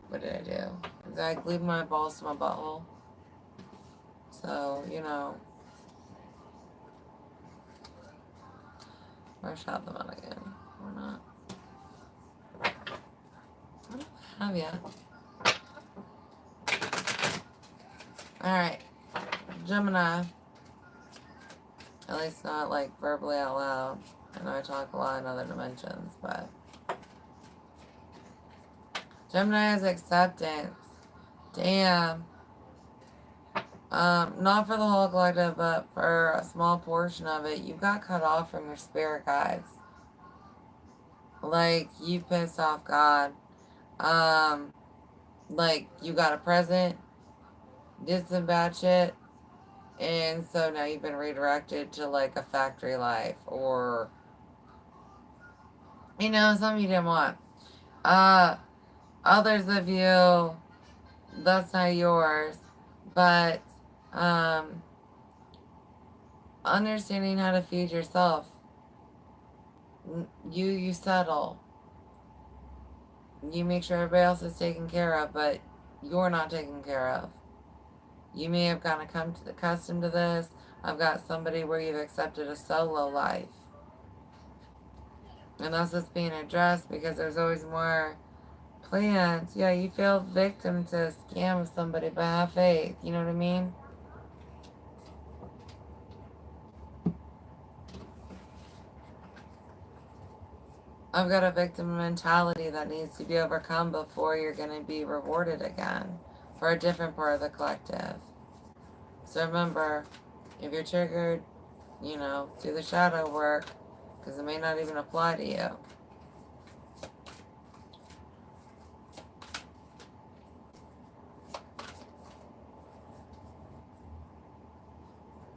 what did I do? I glued my balls to my butthole. So, or shout them out again. Or not. Have ya? Alright. Gemini. At least not like verbally out loud. I know I talk a lot in other dimensions, but Gemini is acceptance. Damn. Not for the whole collective, but for a small portion of it, you got cut off from your spirit guides. Like, you pissed off God. Like, you got a present, did some bad shit, and so now you've been redirected to, like, a factory life, or, you know, something you didn't want. Others of you, that's not yours, but, understanding how to feed yourself. You settle. You make sure everybody else is taken care of, but you're not taken care of. You may have kind of come to accustomed to this. I've got somebody where you've accepted a solo life. And that's what's being addressed, because there's always more plans. Yeah, you feel victim to a scam of somebody, but have faith. You know what I mean? I've got a victim mentality that needs to be overcome before you're going to be rewarded again for a different part of the collective. So remember, if you're triggered, you know, do the shadow work, because it may not even apply to you.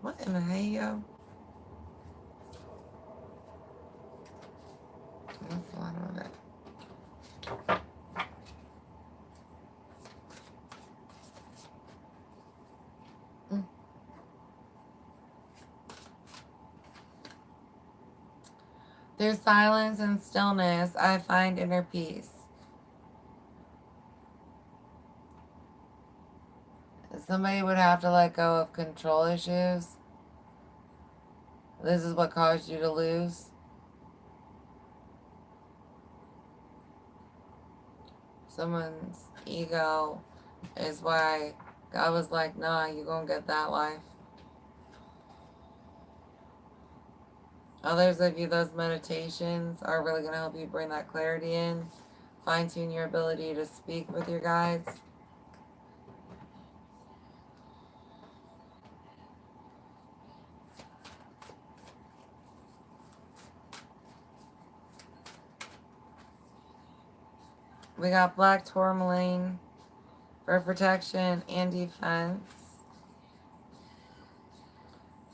What in the hell? What's the matter with it? Through silence and stillness, I find inner peace. Somebody would have to let go of control issues. This is what caused you to lose. Someone's ego is why God was like, nah, you're going to get that life. Others of you, those meditations are really going to help you bring that clarity in. Fine-tune your ability to speak with your guides. We got black tourmaline for protection and defense.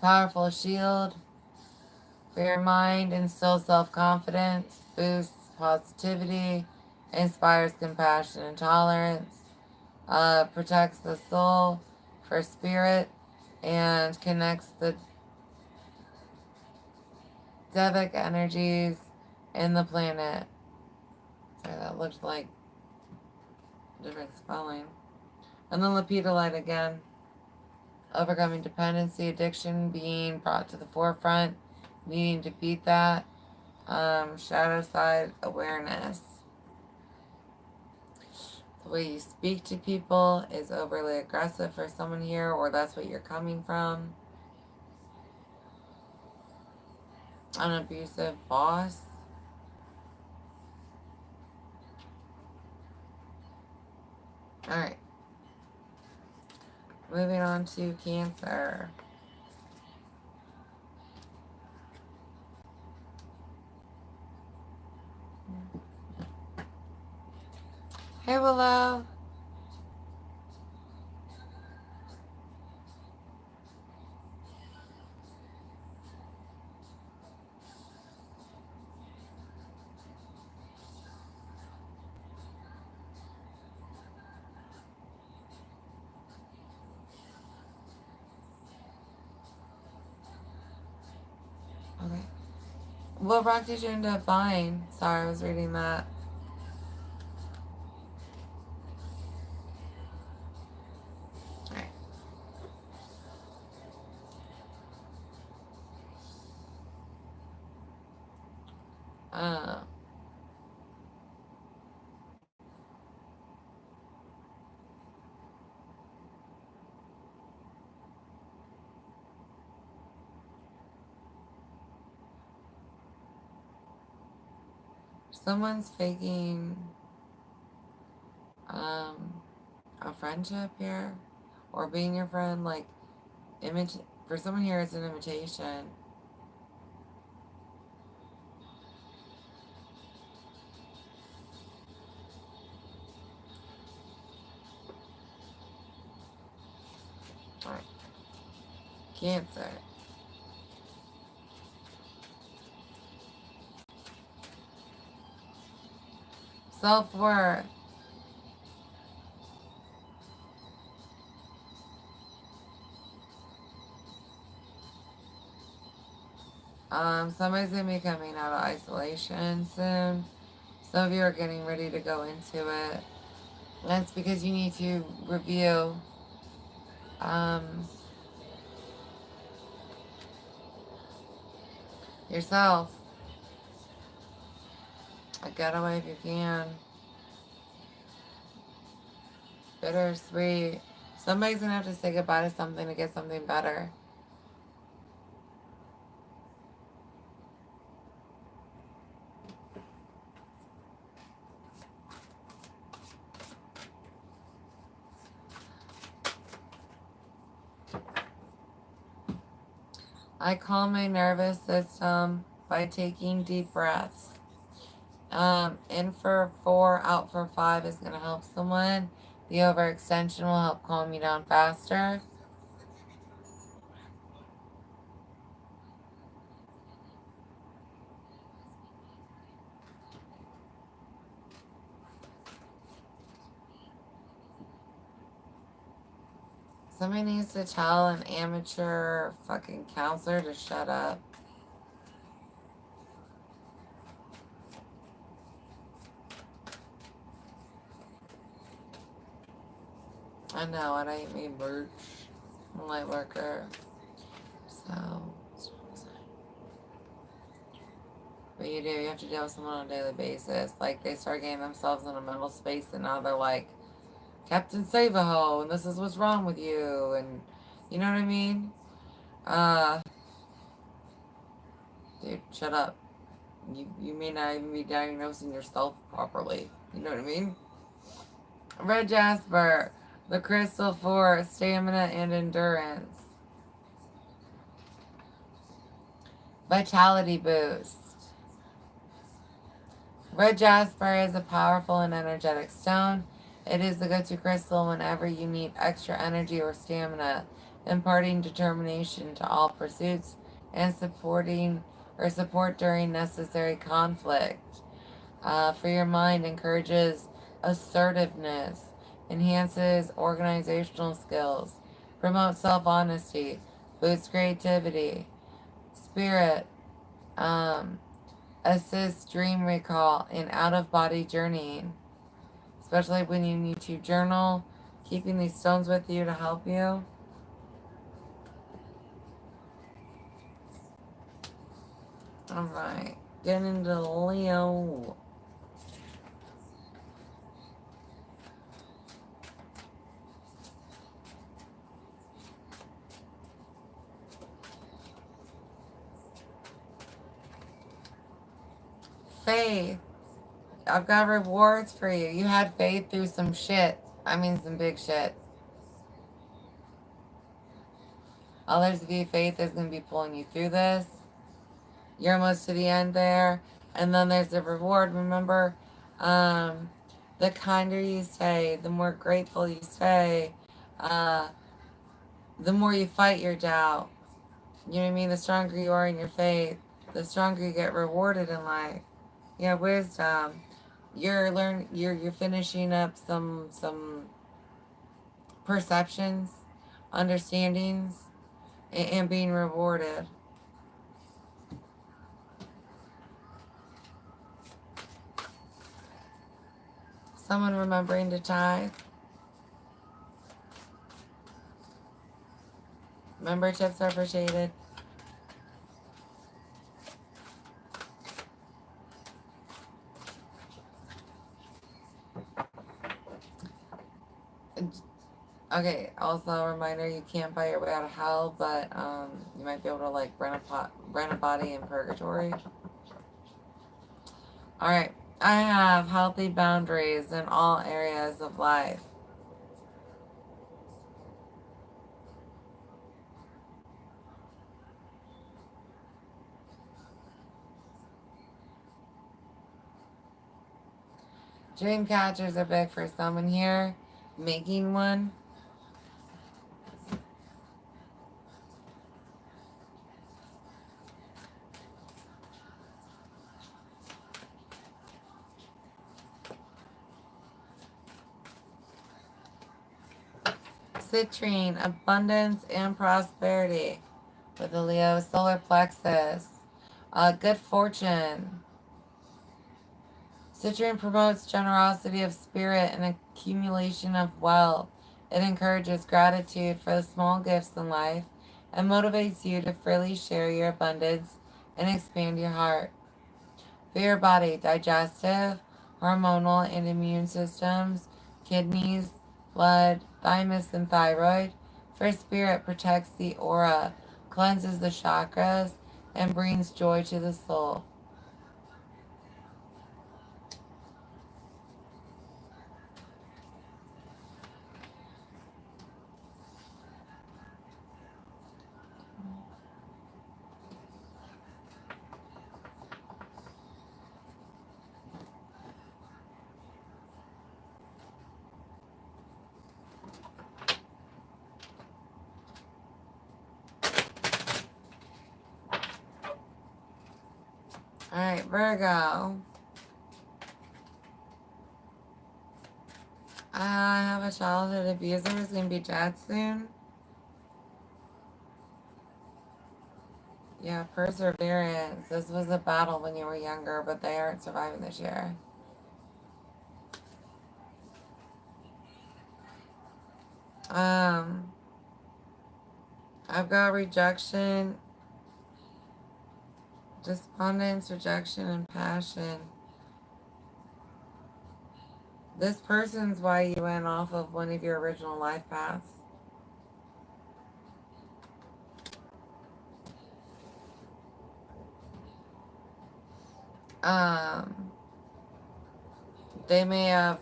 Powerful shield for your mind, instills self-confidence, boosts positivity, inspires compassion and tolerance, protects the soul for spirit, and connects the devic energies in the planet. Sorry, that looked like different spelling. And then lepidolite again. Overcoming dependency, addiction being brought to the forefront, needing to beat that. Shadow side awareness. The way you speak to people is overly aggressive for someone here, or that's what you're coming from. An abusive boss. Alright. Moving on to Cancer. Hey, Willow. Okay. What rock did you end up buying? Sorry, I was reading that. Alright. Someone's faking a friendship here, or being your friend. Like, for someone here, it's an imitation. All right. Cancer. Self-worth. Somebody's going to be coming out of isolation soon. Some of you are getting ready to go into it. That's because you need to review yourself. A getaway if you can. Bittersweet. Somebody's going to have to say goodbye to something to get something better. I calm my nervous system by taking deep breaths. In for 4, out for 5 is going to help someone. The overextension will help calm you down faster. Somebody needs to tell an amateur fucking counselor to shut up. I know, I don't mean merch. I'm a light worker. So, what you do, you have to deal with someone on a daily basis. Like, they start getting themselves in a mental space and now they're like, Captain Save-A-Ho, and this is what's wrong with you, and you know what I mean? Dude, shut up. You may not even be diagnosing yourself properly. You know what I mean? Red Jasper, the crystal for stamina and endurance. Vitality boost. Red Jasper is a powerful and energetic stone. It is the go-to crystal whenever you need extra energy or stamina, imparting determination to all pursuits and support during necessary conflict. For your mind, encourages assertiveness, enhances organizational skills, promotes self-honesty, boosts creativity. Spirit, assists dream recall and out-of-body journeying, especially when you need to journal, keeping these stones with you to help you. Alright, get into Leo. Faith. I've got rewards for you. You had faith through some shit. I mean some big shit. Others of you, faith is going to be pulling you through this. You're almost to the end there. And then there's the reward. Remember, the kinder you stay, the more grateful you stay, the more you fight your doubt. You know what I mean? The stronger you are in your faith, the stronger you get rewarded in life. You have wisdom. You're finishing up some perceptions, understandings, and being rewarded. Someone remembering to tithe. Memberships are appreciated. Okay, also a reminder, you can't buy your way out of hell, but you might be able to like rent a body in purgatory. Alright, I have healthy boundaries in all areas of life. Dream catchers are big for someone here. Making one. Citrine, abundance and prosperity with the Leo solar plexus. Good fortune. Citrine promotes generosity of spirit and accumulation of wealth. It encourages gratitude for the small gifts in life and motivates you to freely share your abundance and expand your heart. For your body, digestive, hormonal, and immune systems, kidneys, blood, thymus, and thyroid. For spirit, protects the aura, cleanses the chakras, and brings joy to the soul. Alright, Virgo. I have a childhood abuser who's going to be dead soon. Yeah, perseverance. This was a battle when you were younger, but they aren't surviving this year. I've got rejection, despondence, rejection, and passion. This person's why you went off of one of your original life paths. They may have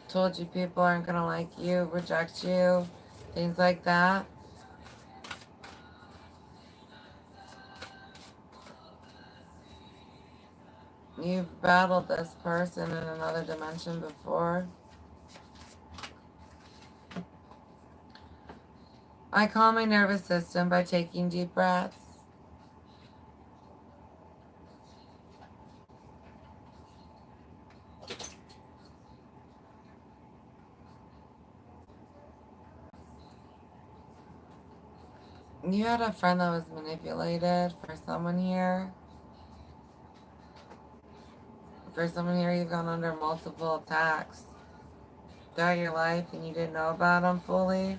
told you people aren't gonna like you, reject you, things like that. You've battled this person in another dimension before. I calm my nervous system by taking deep breaths. You had a friend that was manipulated for someone here. For someone here, you've gone under multiple attacks throughout your life and you didn't know about them fully.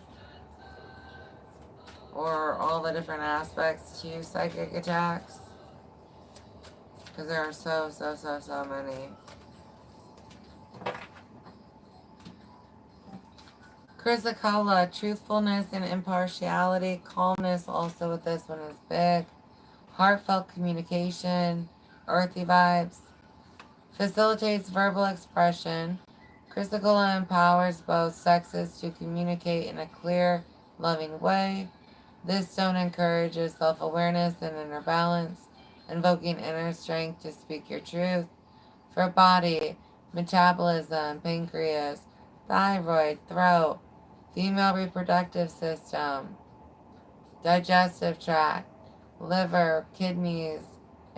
Or all the different aspects to psychic attacks. Because there are so many. Chrysocolla, truthfulness and impartiality. Calmness also with this one is big. Heartfelt communication. Earthy vibes. Facilitates verbal expression. Chrysocolla empowers both sexes to communicate in a clear, loving way. This stone encourages self-awareness and inner balance, invoking inner strength to speak your truth. For body, metabolism, pancreas, thyroid, throat, female reproductive system, digestive tract, liver, kidneys,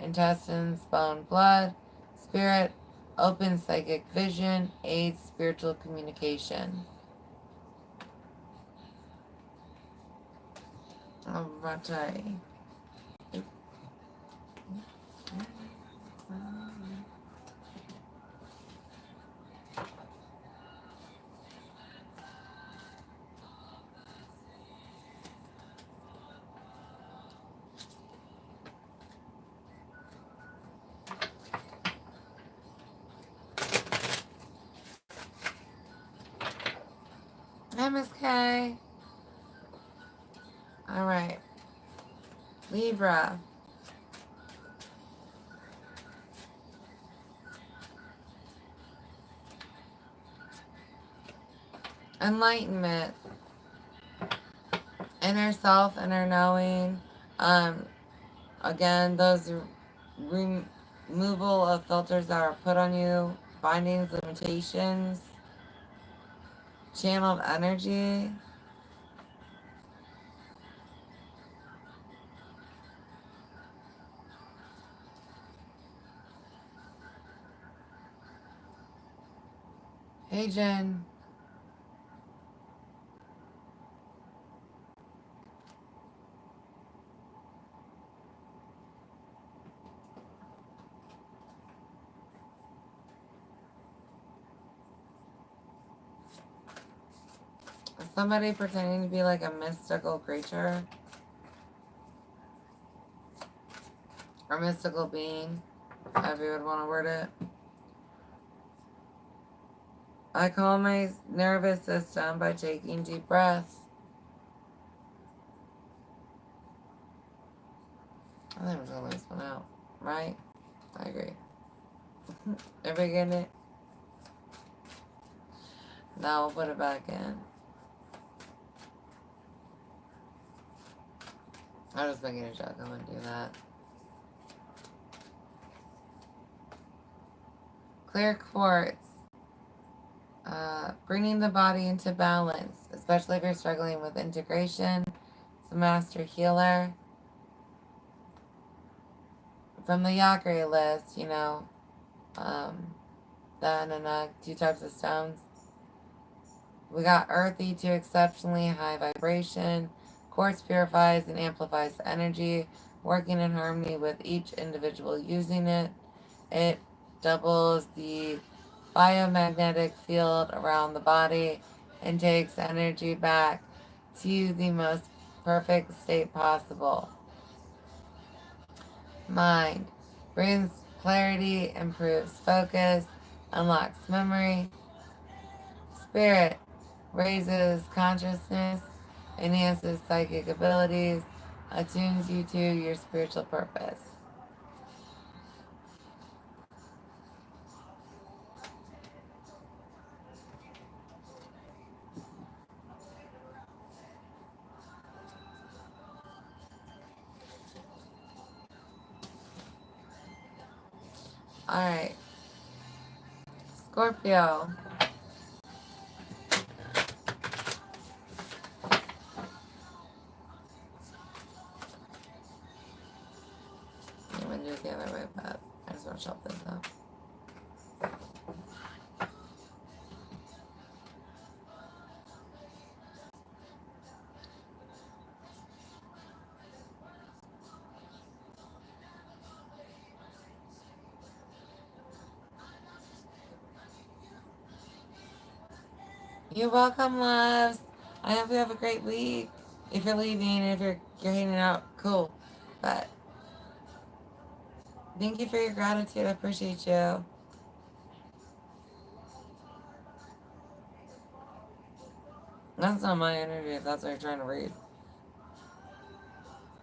intestines, bone, blood, spirit, open psychic vision, aids spiritual communication. Alrighty. Hi, Miss K. Alright. Libra. enlightenment, inner self, inner knowing. Again, those removal of filters that are put on you, bindings, limitations, channeled energy. Hey, Jen. Somebody pretending to be like a mystical creature or mystical being, however you would want to word it. I calm my nervous system by taking deep breaths. I think I'm going to leave this one out, right? I agree. Everybody getting it? Now we'll put it back in. I was making a joke. I'm going to do that. Clear quartz. Bringing the body into balance, especially if you're struggling with integration. It's a master healer. From the Yakri list, you know, that and 2 types of stones. We got earthy to exceptionally high vibration. Quartz purifies and amplifies the energy, working in harmony with each individual using it. It doubles the biomagnetic field around the body and takes energy back to the most perfect state possible. Mind brings clarity, improves focus, unlocks memory. Spirit raises consciousness, enhances psychic abilities, attunes you to your spiritual purpose. Alright, Scorpio. I'm going to do it the other way, but I just want to shuffle this up. You're welcome, loves. I hope you have a great week. If you're leaving, if you're hanging out, cool. But thank you for your gratitude. I appreciate you. That's not my energy if that's what you're trying to read.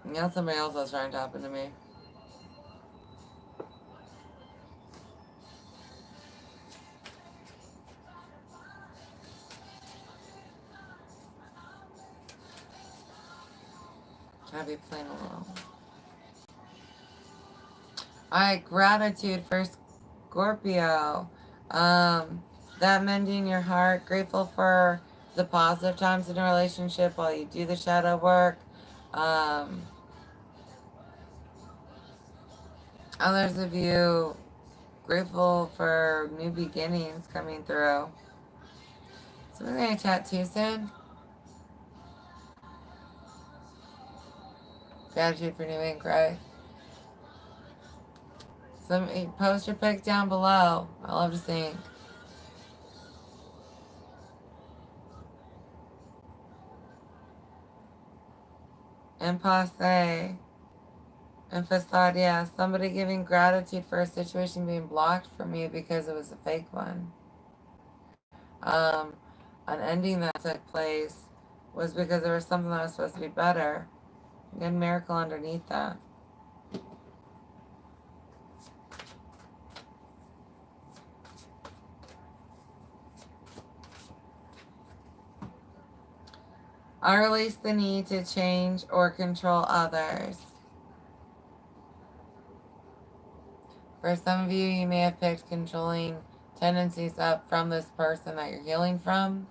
That's somebody else that's trying to tap into me. I'll be playing along. Alright, gratitude for Scorpio. That mending your heart. Grateful for the positive times in a relationship while you do the shadow work. Others of you grateful for new beginnings coming through. Something going to tattoo soon. Gratitude for new ink, right? Post your pic down below. I love to see ink. Impasse and facade, yeah. Somebody giving gratitude for a situation being blocked from you because it was a fake one. An ending that took place was because there was something that was supposed to be better. Good miracle underneath that. I release the need to change or control others. For some of you, you may have picked controlling tendencies up from this person that you're healing from.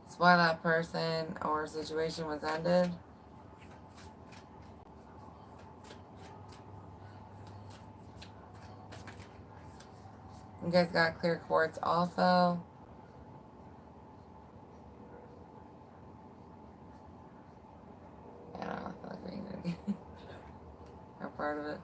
That's why that person or situation was ended. You guys got clear quartz also. Yeah, I don't feel like reading it again. Or part of it.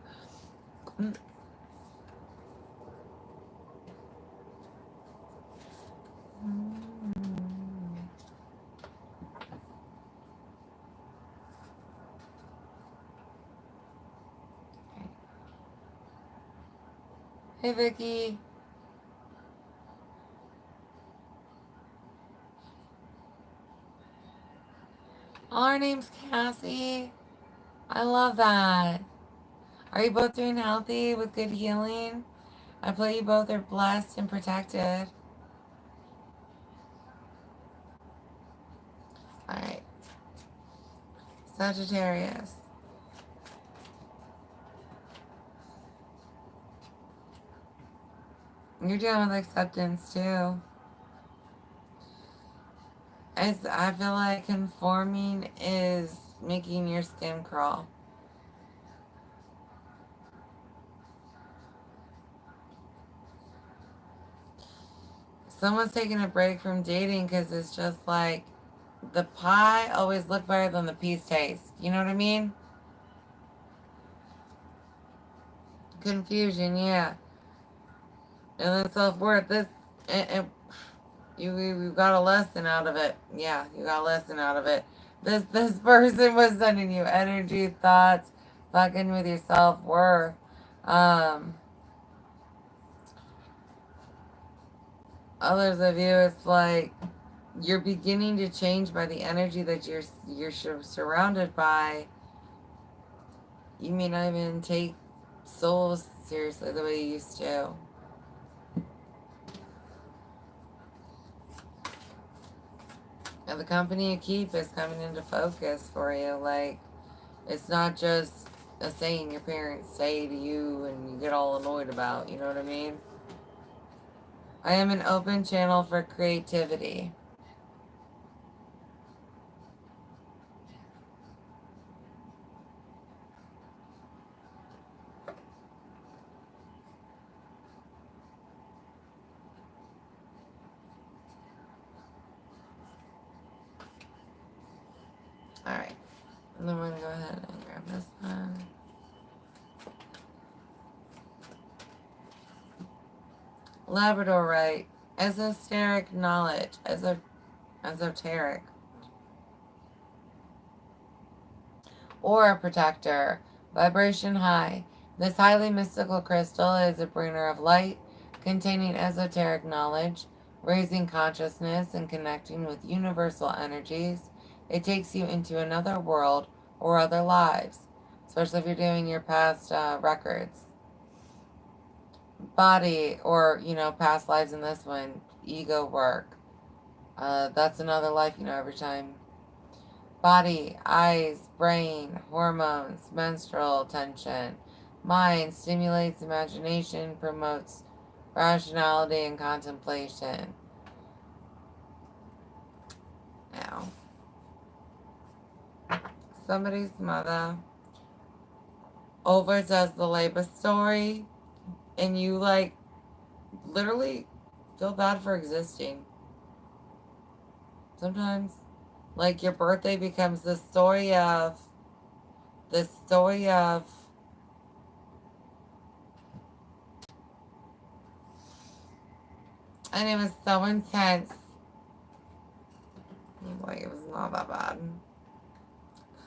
Hey, Vicky. Oh, her name's Cassie. I love that. Are you both doing healthy with good healing? I pray you both are blessed and protected. Alright. Sagittarius. You're dealing with acceptance too. I feel like conforming is making your skin crawl. Someone's taking a break from dating because it's just like the pie always looked better than the piece tastes. You know what I mean? Confusion, yeah. And then self-worth. You got a lesson out of it. Yeah, you got a lesson out of it. This person was sending you energy, thoughts, fucking with your self-worth. Others of you, it's like you're beginning to change by the energy that you're surrounded by. You may not even take souls seriously the way you used to. And the company you keep is coming into focus for you. Like, it's not just a saying your parents say to you and you get all annoyed about. You know what I mean? I am an open channel for creativity. Alright. And then we're going to go ahead and grab this one. Labradorite. Esoteric knowledge. Esoteric. Aura protector. Vibration high. This highly mystical crystal is a bringer of light, containing esoteric knowledge, raising consciousness and connecting with universal energies. It takes you into another world or other lives, especially if you're doing your past records. Body, or, past lives in this one, ego work. That's another life, every time. Body, eyes, brain, hormones, menstrual tension. Mind stimulates imagination, promotes rationality and contemplation. Now, somebody's mother overdoes the labor story, and you, literally feel bad for existing. Sometimes, your birthday becomes the story of, and it was so intense. It was not that bad.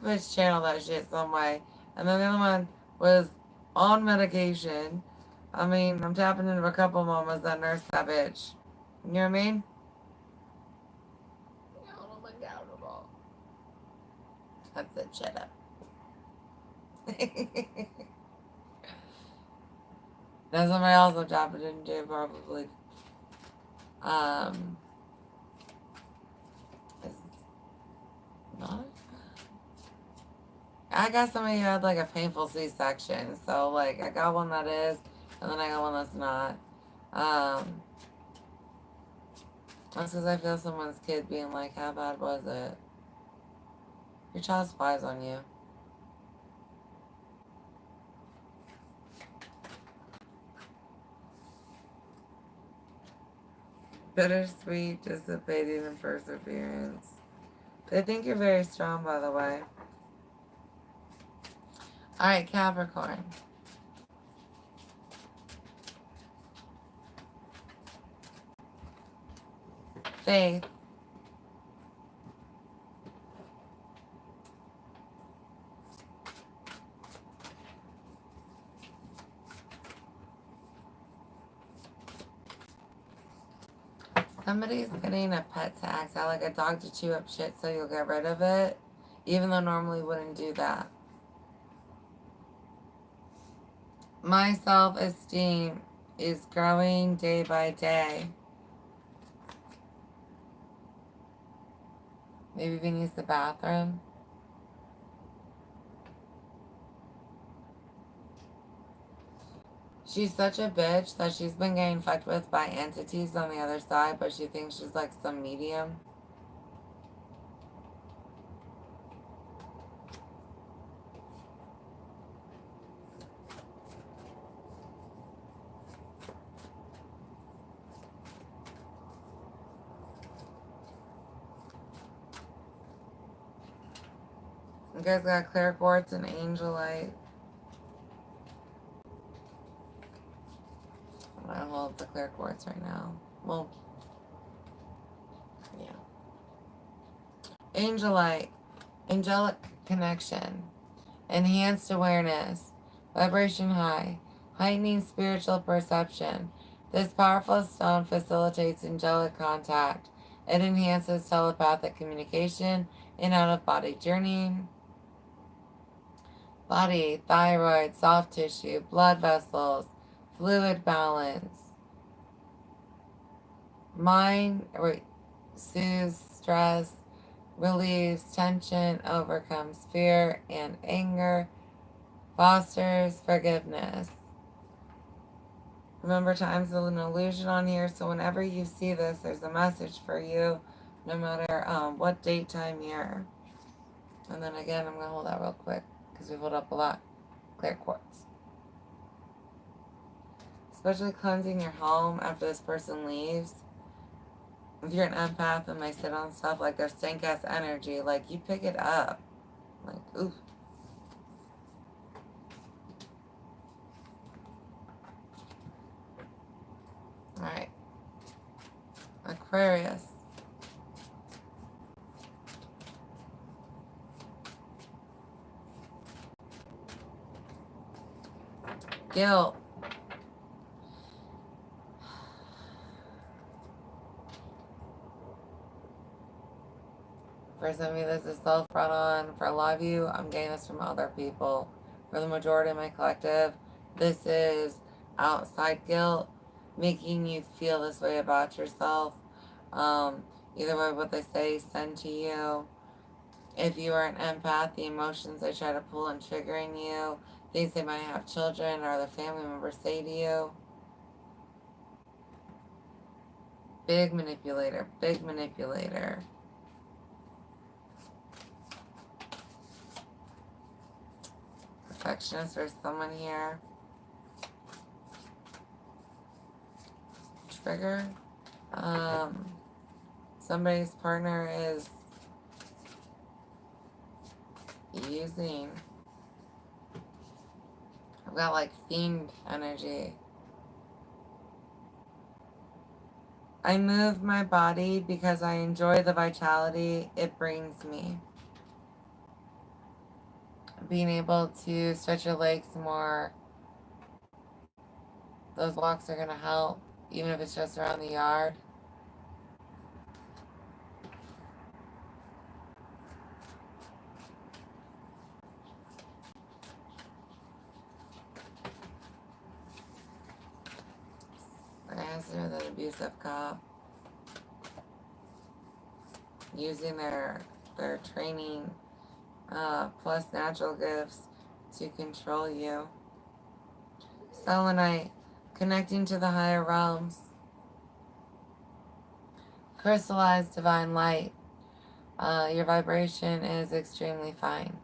Let's channel that shit some way. And then the other one was on medication. I mean, I'm tapping into a couple mamas that nurse that bitch. You know what I mean? That's it, shut up. That's somebody else I'm tapping into, probably. It's not. I got somebody who had like a painful C-section. So like I got one that is, and then I got one that's not. That's because I feel someone's kid being like, how bad was it? Your child spies on you. Bittersweet, dissipating, and perseverance. They think you're very strong, by the way. Alright, Capricorn. Faith. Somebody's getting a pet to act out like a dog to chew up shit so you'll get rid of it, even though normally wouldn't do that. My self-esteem is growing day by day. Maybe we can use the bathroom. She's such a bitch that she's been getting fucked with by entities on the other side, but she thinks she's like some medium. You guys got clear quartz and angelite. I'm gonna hold the clear quartz right now. Well, yeah. Angelite, angelic connection, enhanced awareness, vibration high, heightening spiritual perception. This powerful stone facilitates angelic contact. It enhances telepathic communication and out-of-body journeying. Body, thyroid, soft tissue, blood vessels, fluid balance. Mind, soothes stress, relieves tension, overcomes fear and anger, fosters forgiveness. Remember, time's an illusion on here, so whenever you see this, there's a message for you, no matter what date, time, year. And then again, I'm going to hold that real quick, because we hold up a lot. Clear quartz. Especially cleansing your home after this person leaves. If you're an empath and they sit on stuff like their stank ass energy, like you pick it up. Like, oof. Alright. Aquarius. Guilt. For some of you, this is self-brought on. For a lot of you, I'm getting this from other people. For the majority of my collective, this is outside guilt, making you feel this way about yourself. Either way, what they say, send to you. If you are an empath, the emotions they try to pull and triggering you, things they might have children or other family members say to you. Big manipulator, big manipulator. Perfectionist for someone here. Trigger. Somebody's partner is using. I've got like fiend energy. I move my body because I enjoy the vitality it brings me. Being able to stretch your legs more. Those walks are going to help, even if it's just around the yard. It has to do with an abusive cop. using their training plus natural gifts to control you. Selenite, connecting to the higher realms. Crystallized divine light. Your vibration is extremely fine.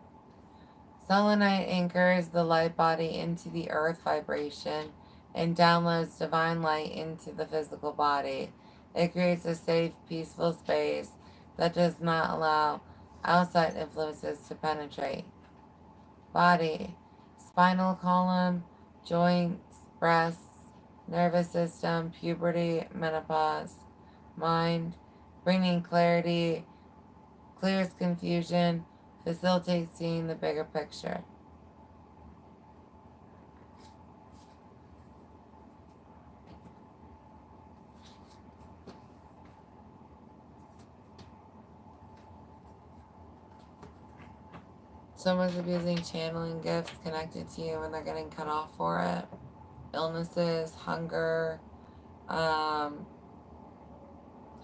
Selenite anchors the light body into the earth vibration and downloads divine light into the physical body. It creates a safe, peaceful space that does not allow outside influences to penetrate. Body, spinal column, joints, breasts, nervous system, puberty, menopause. Mind, bringing clarity, clears confusion, facilitates seeing the bigger picture. Someone's abusing channeling gifts connected to you and they're getting cut off for it. Illnesses, hunger,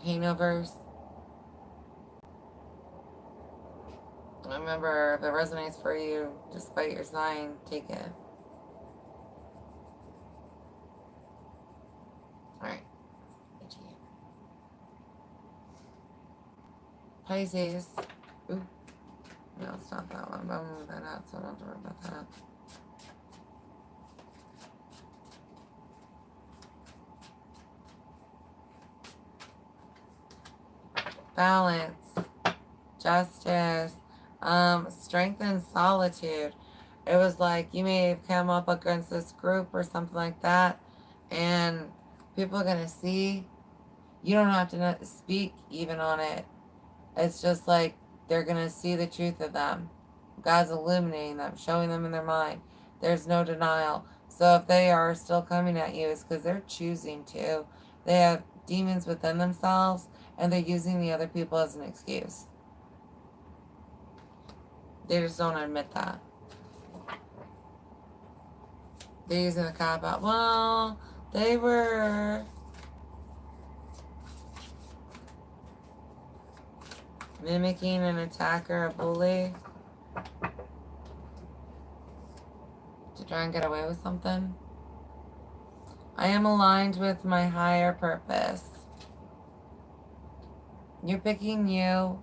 hangovers. Remember, if it resonates for you, despite your sign, take it. Alright. Pisces. Ooh. No, it's not that one, but I'm going to move that out so I don't have to worry about that. Balance. Justice. Strength and solitude. It was like you may have come up against this group or something like that, and people are going to see. You don't have to speak even on it. It's just like they're going to see the truth of them. God's illuminating them, showing them in their mind. There's no denial. So if they are still coming at you, it's because they're choosing to. They have demons within themselves, and they're using the other people as an excuse. They just don't admit that. They're using the cop out. Well, they were mimicking an attacker, a bully, to try and get away with something. I am aligned with my higher purpose. You're picking you,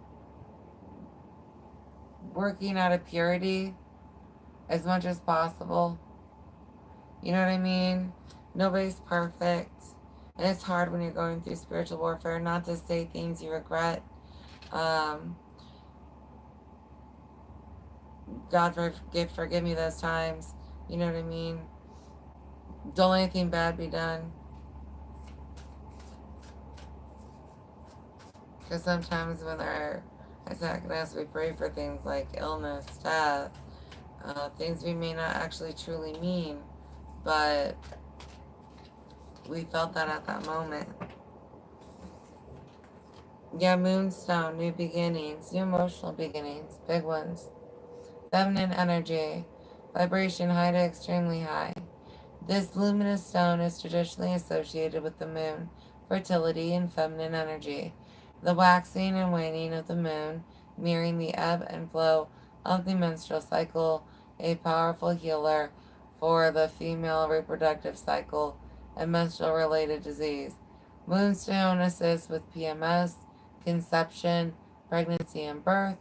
working out of purity as much as possible. You know what I mean? Nobody's perfect. And it's hard when you're going through spiritual warfare not to say things you regret. God forgive me those times. You know what I mean? Don't let anything bad be done. Because sometimes when they're attacking us, we pray for things like illness, death, things we may not actually truly mean, but we felt that at that moment. Yeah, moonstone, new beginnings, new emotional beginnings, big ones. Feminine energy, vibration high to extremely high. This luminous stone is traditionally associated with the moon, fertility, and feminine energy. The waxing and waning of the moon, mirroring the ebb and flow of the menstrual cycle, a powerful healer for the female reproductive cycle and menstrual-related disease. Moonstone assists with PMS, conception, pregnancy, and birth.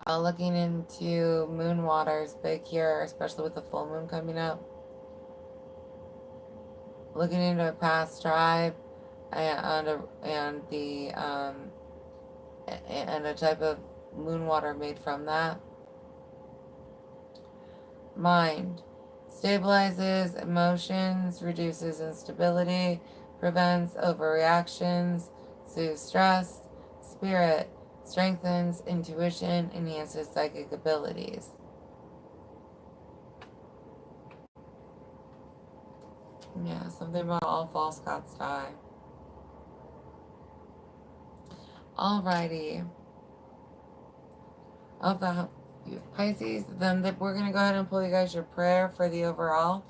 Looking into moon waters, big here, especially with the full moon coming up. Looking into a past tribe and a type of moon water made from that. Mind stabilizes emotions, reduces instability, prevents overreactions, soothes stress. Spirit strengthens intuition, enhances psychic abilities. Yeah, something about all false gods die. Alrighty. Of the Pisces, then we're going to go ahead and pull you guys your prayer for the overall.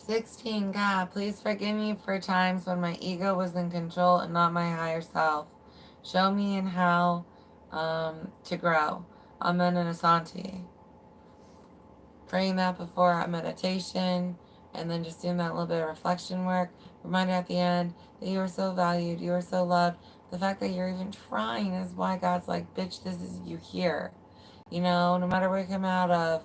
16, God, please forgive me for times when my ego was in control and not my higher self. Show me and how to grow. Amen and Asante. Praying that before our meditation and then just doing that little bit of reflection work. Reminder at the end that you are so valued, you are so loved. The fact that you're even trying is why God's like, bitch, this is you here. You know, no matter where you come out of,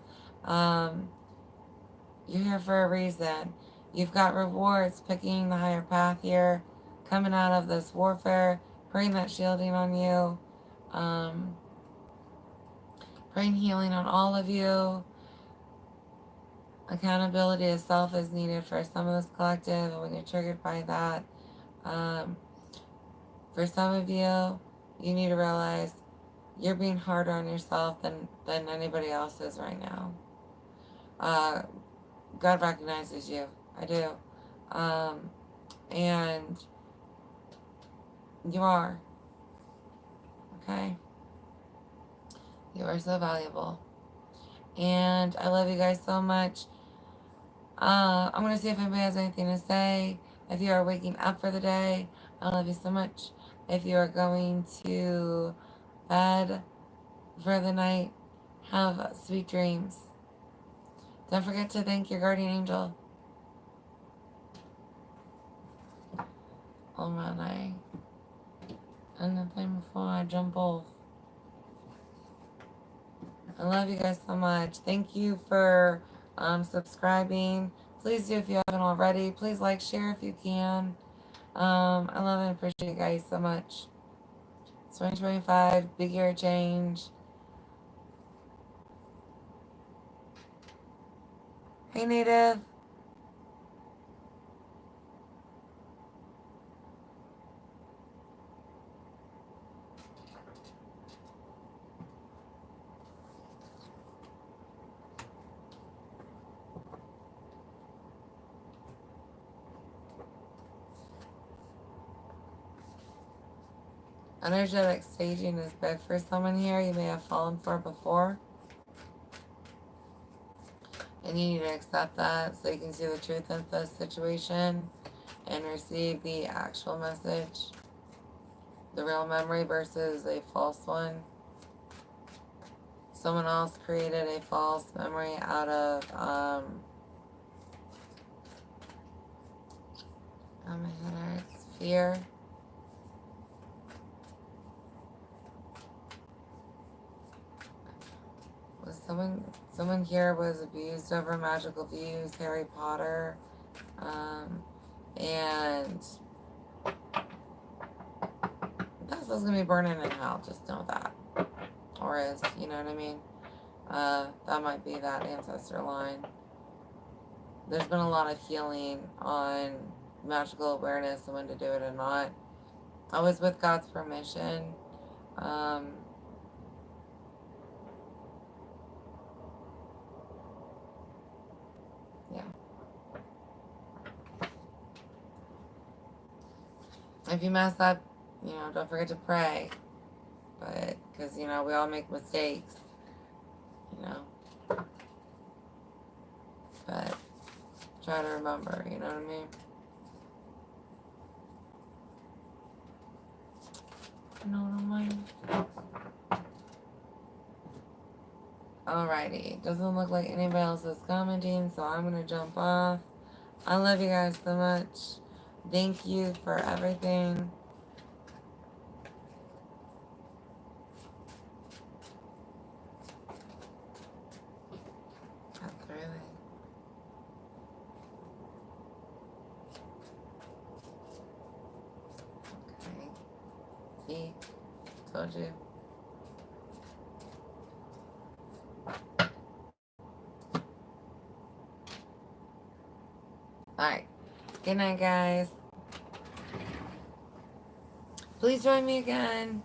you're here for a reason. You've got rewards picking the higher path here, coming out of this warfare, praying that shielding on you, praying healing on all of you. Accountability of self is needed for some of this collective, and when you're triggered by that, for some of you, you need to realize you're being harder on yourself than anybody else is right now. God recognizes you. I do. And you are. Okay? You are so valuable. And I love you guys so much. I'm going to see if anybody has anything to say. If you are waking up for the day, I love you so much. If you are going to bed for the night, have sweet dreams. Don't forget to thank your guardian angel. Oh man, and the thing before I jump off. I love you guys so much. Thank you for subscribing. Please do if you haven't already. Please like, share if you can. I love and appreciate you guys so much. It's 2025, big year change. Hey, Native. Energetic staging is big for someone here you may have fallen for before. And you need to accept that so you can see the truth of the situation and receive the actual message. The real memory versus a false one. Someone else created a false memory out of fear. Was someone here was abused over magical views, Harry Potter, and that's what's gonna be burning in hell. Just know that, or is, you know what I mean? That might be that ancestor line. There's been a lot of healing on magical awareness and when to do it and not. Always with God's permission. Yeah. If you mess up, you know, don't forget to pray. But, because, you know, we all make mistakes. You know. But, try to remember, you know what I mean? You know what I mean? Alrighty. Doesn't look like anybody else is commenting, so I'm going to jump off. I love you guys so much. Thank you for everything. That's really... Okay. See? Told you. Alright. Good night, guys. Please join me again.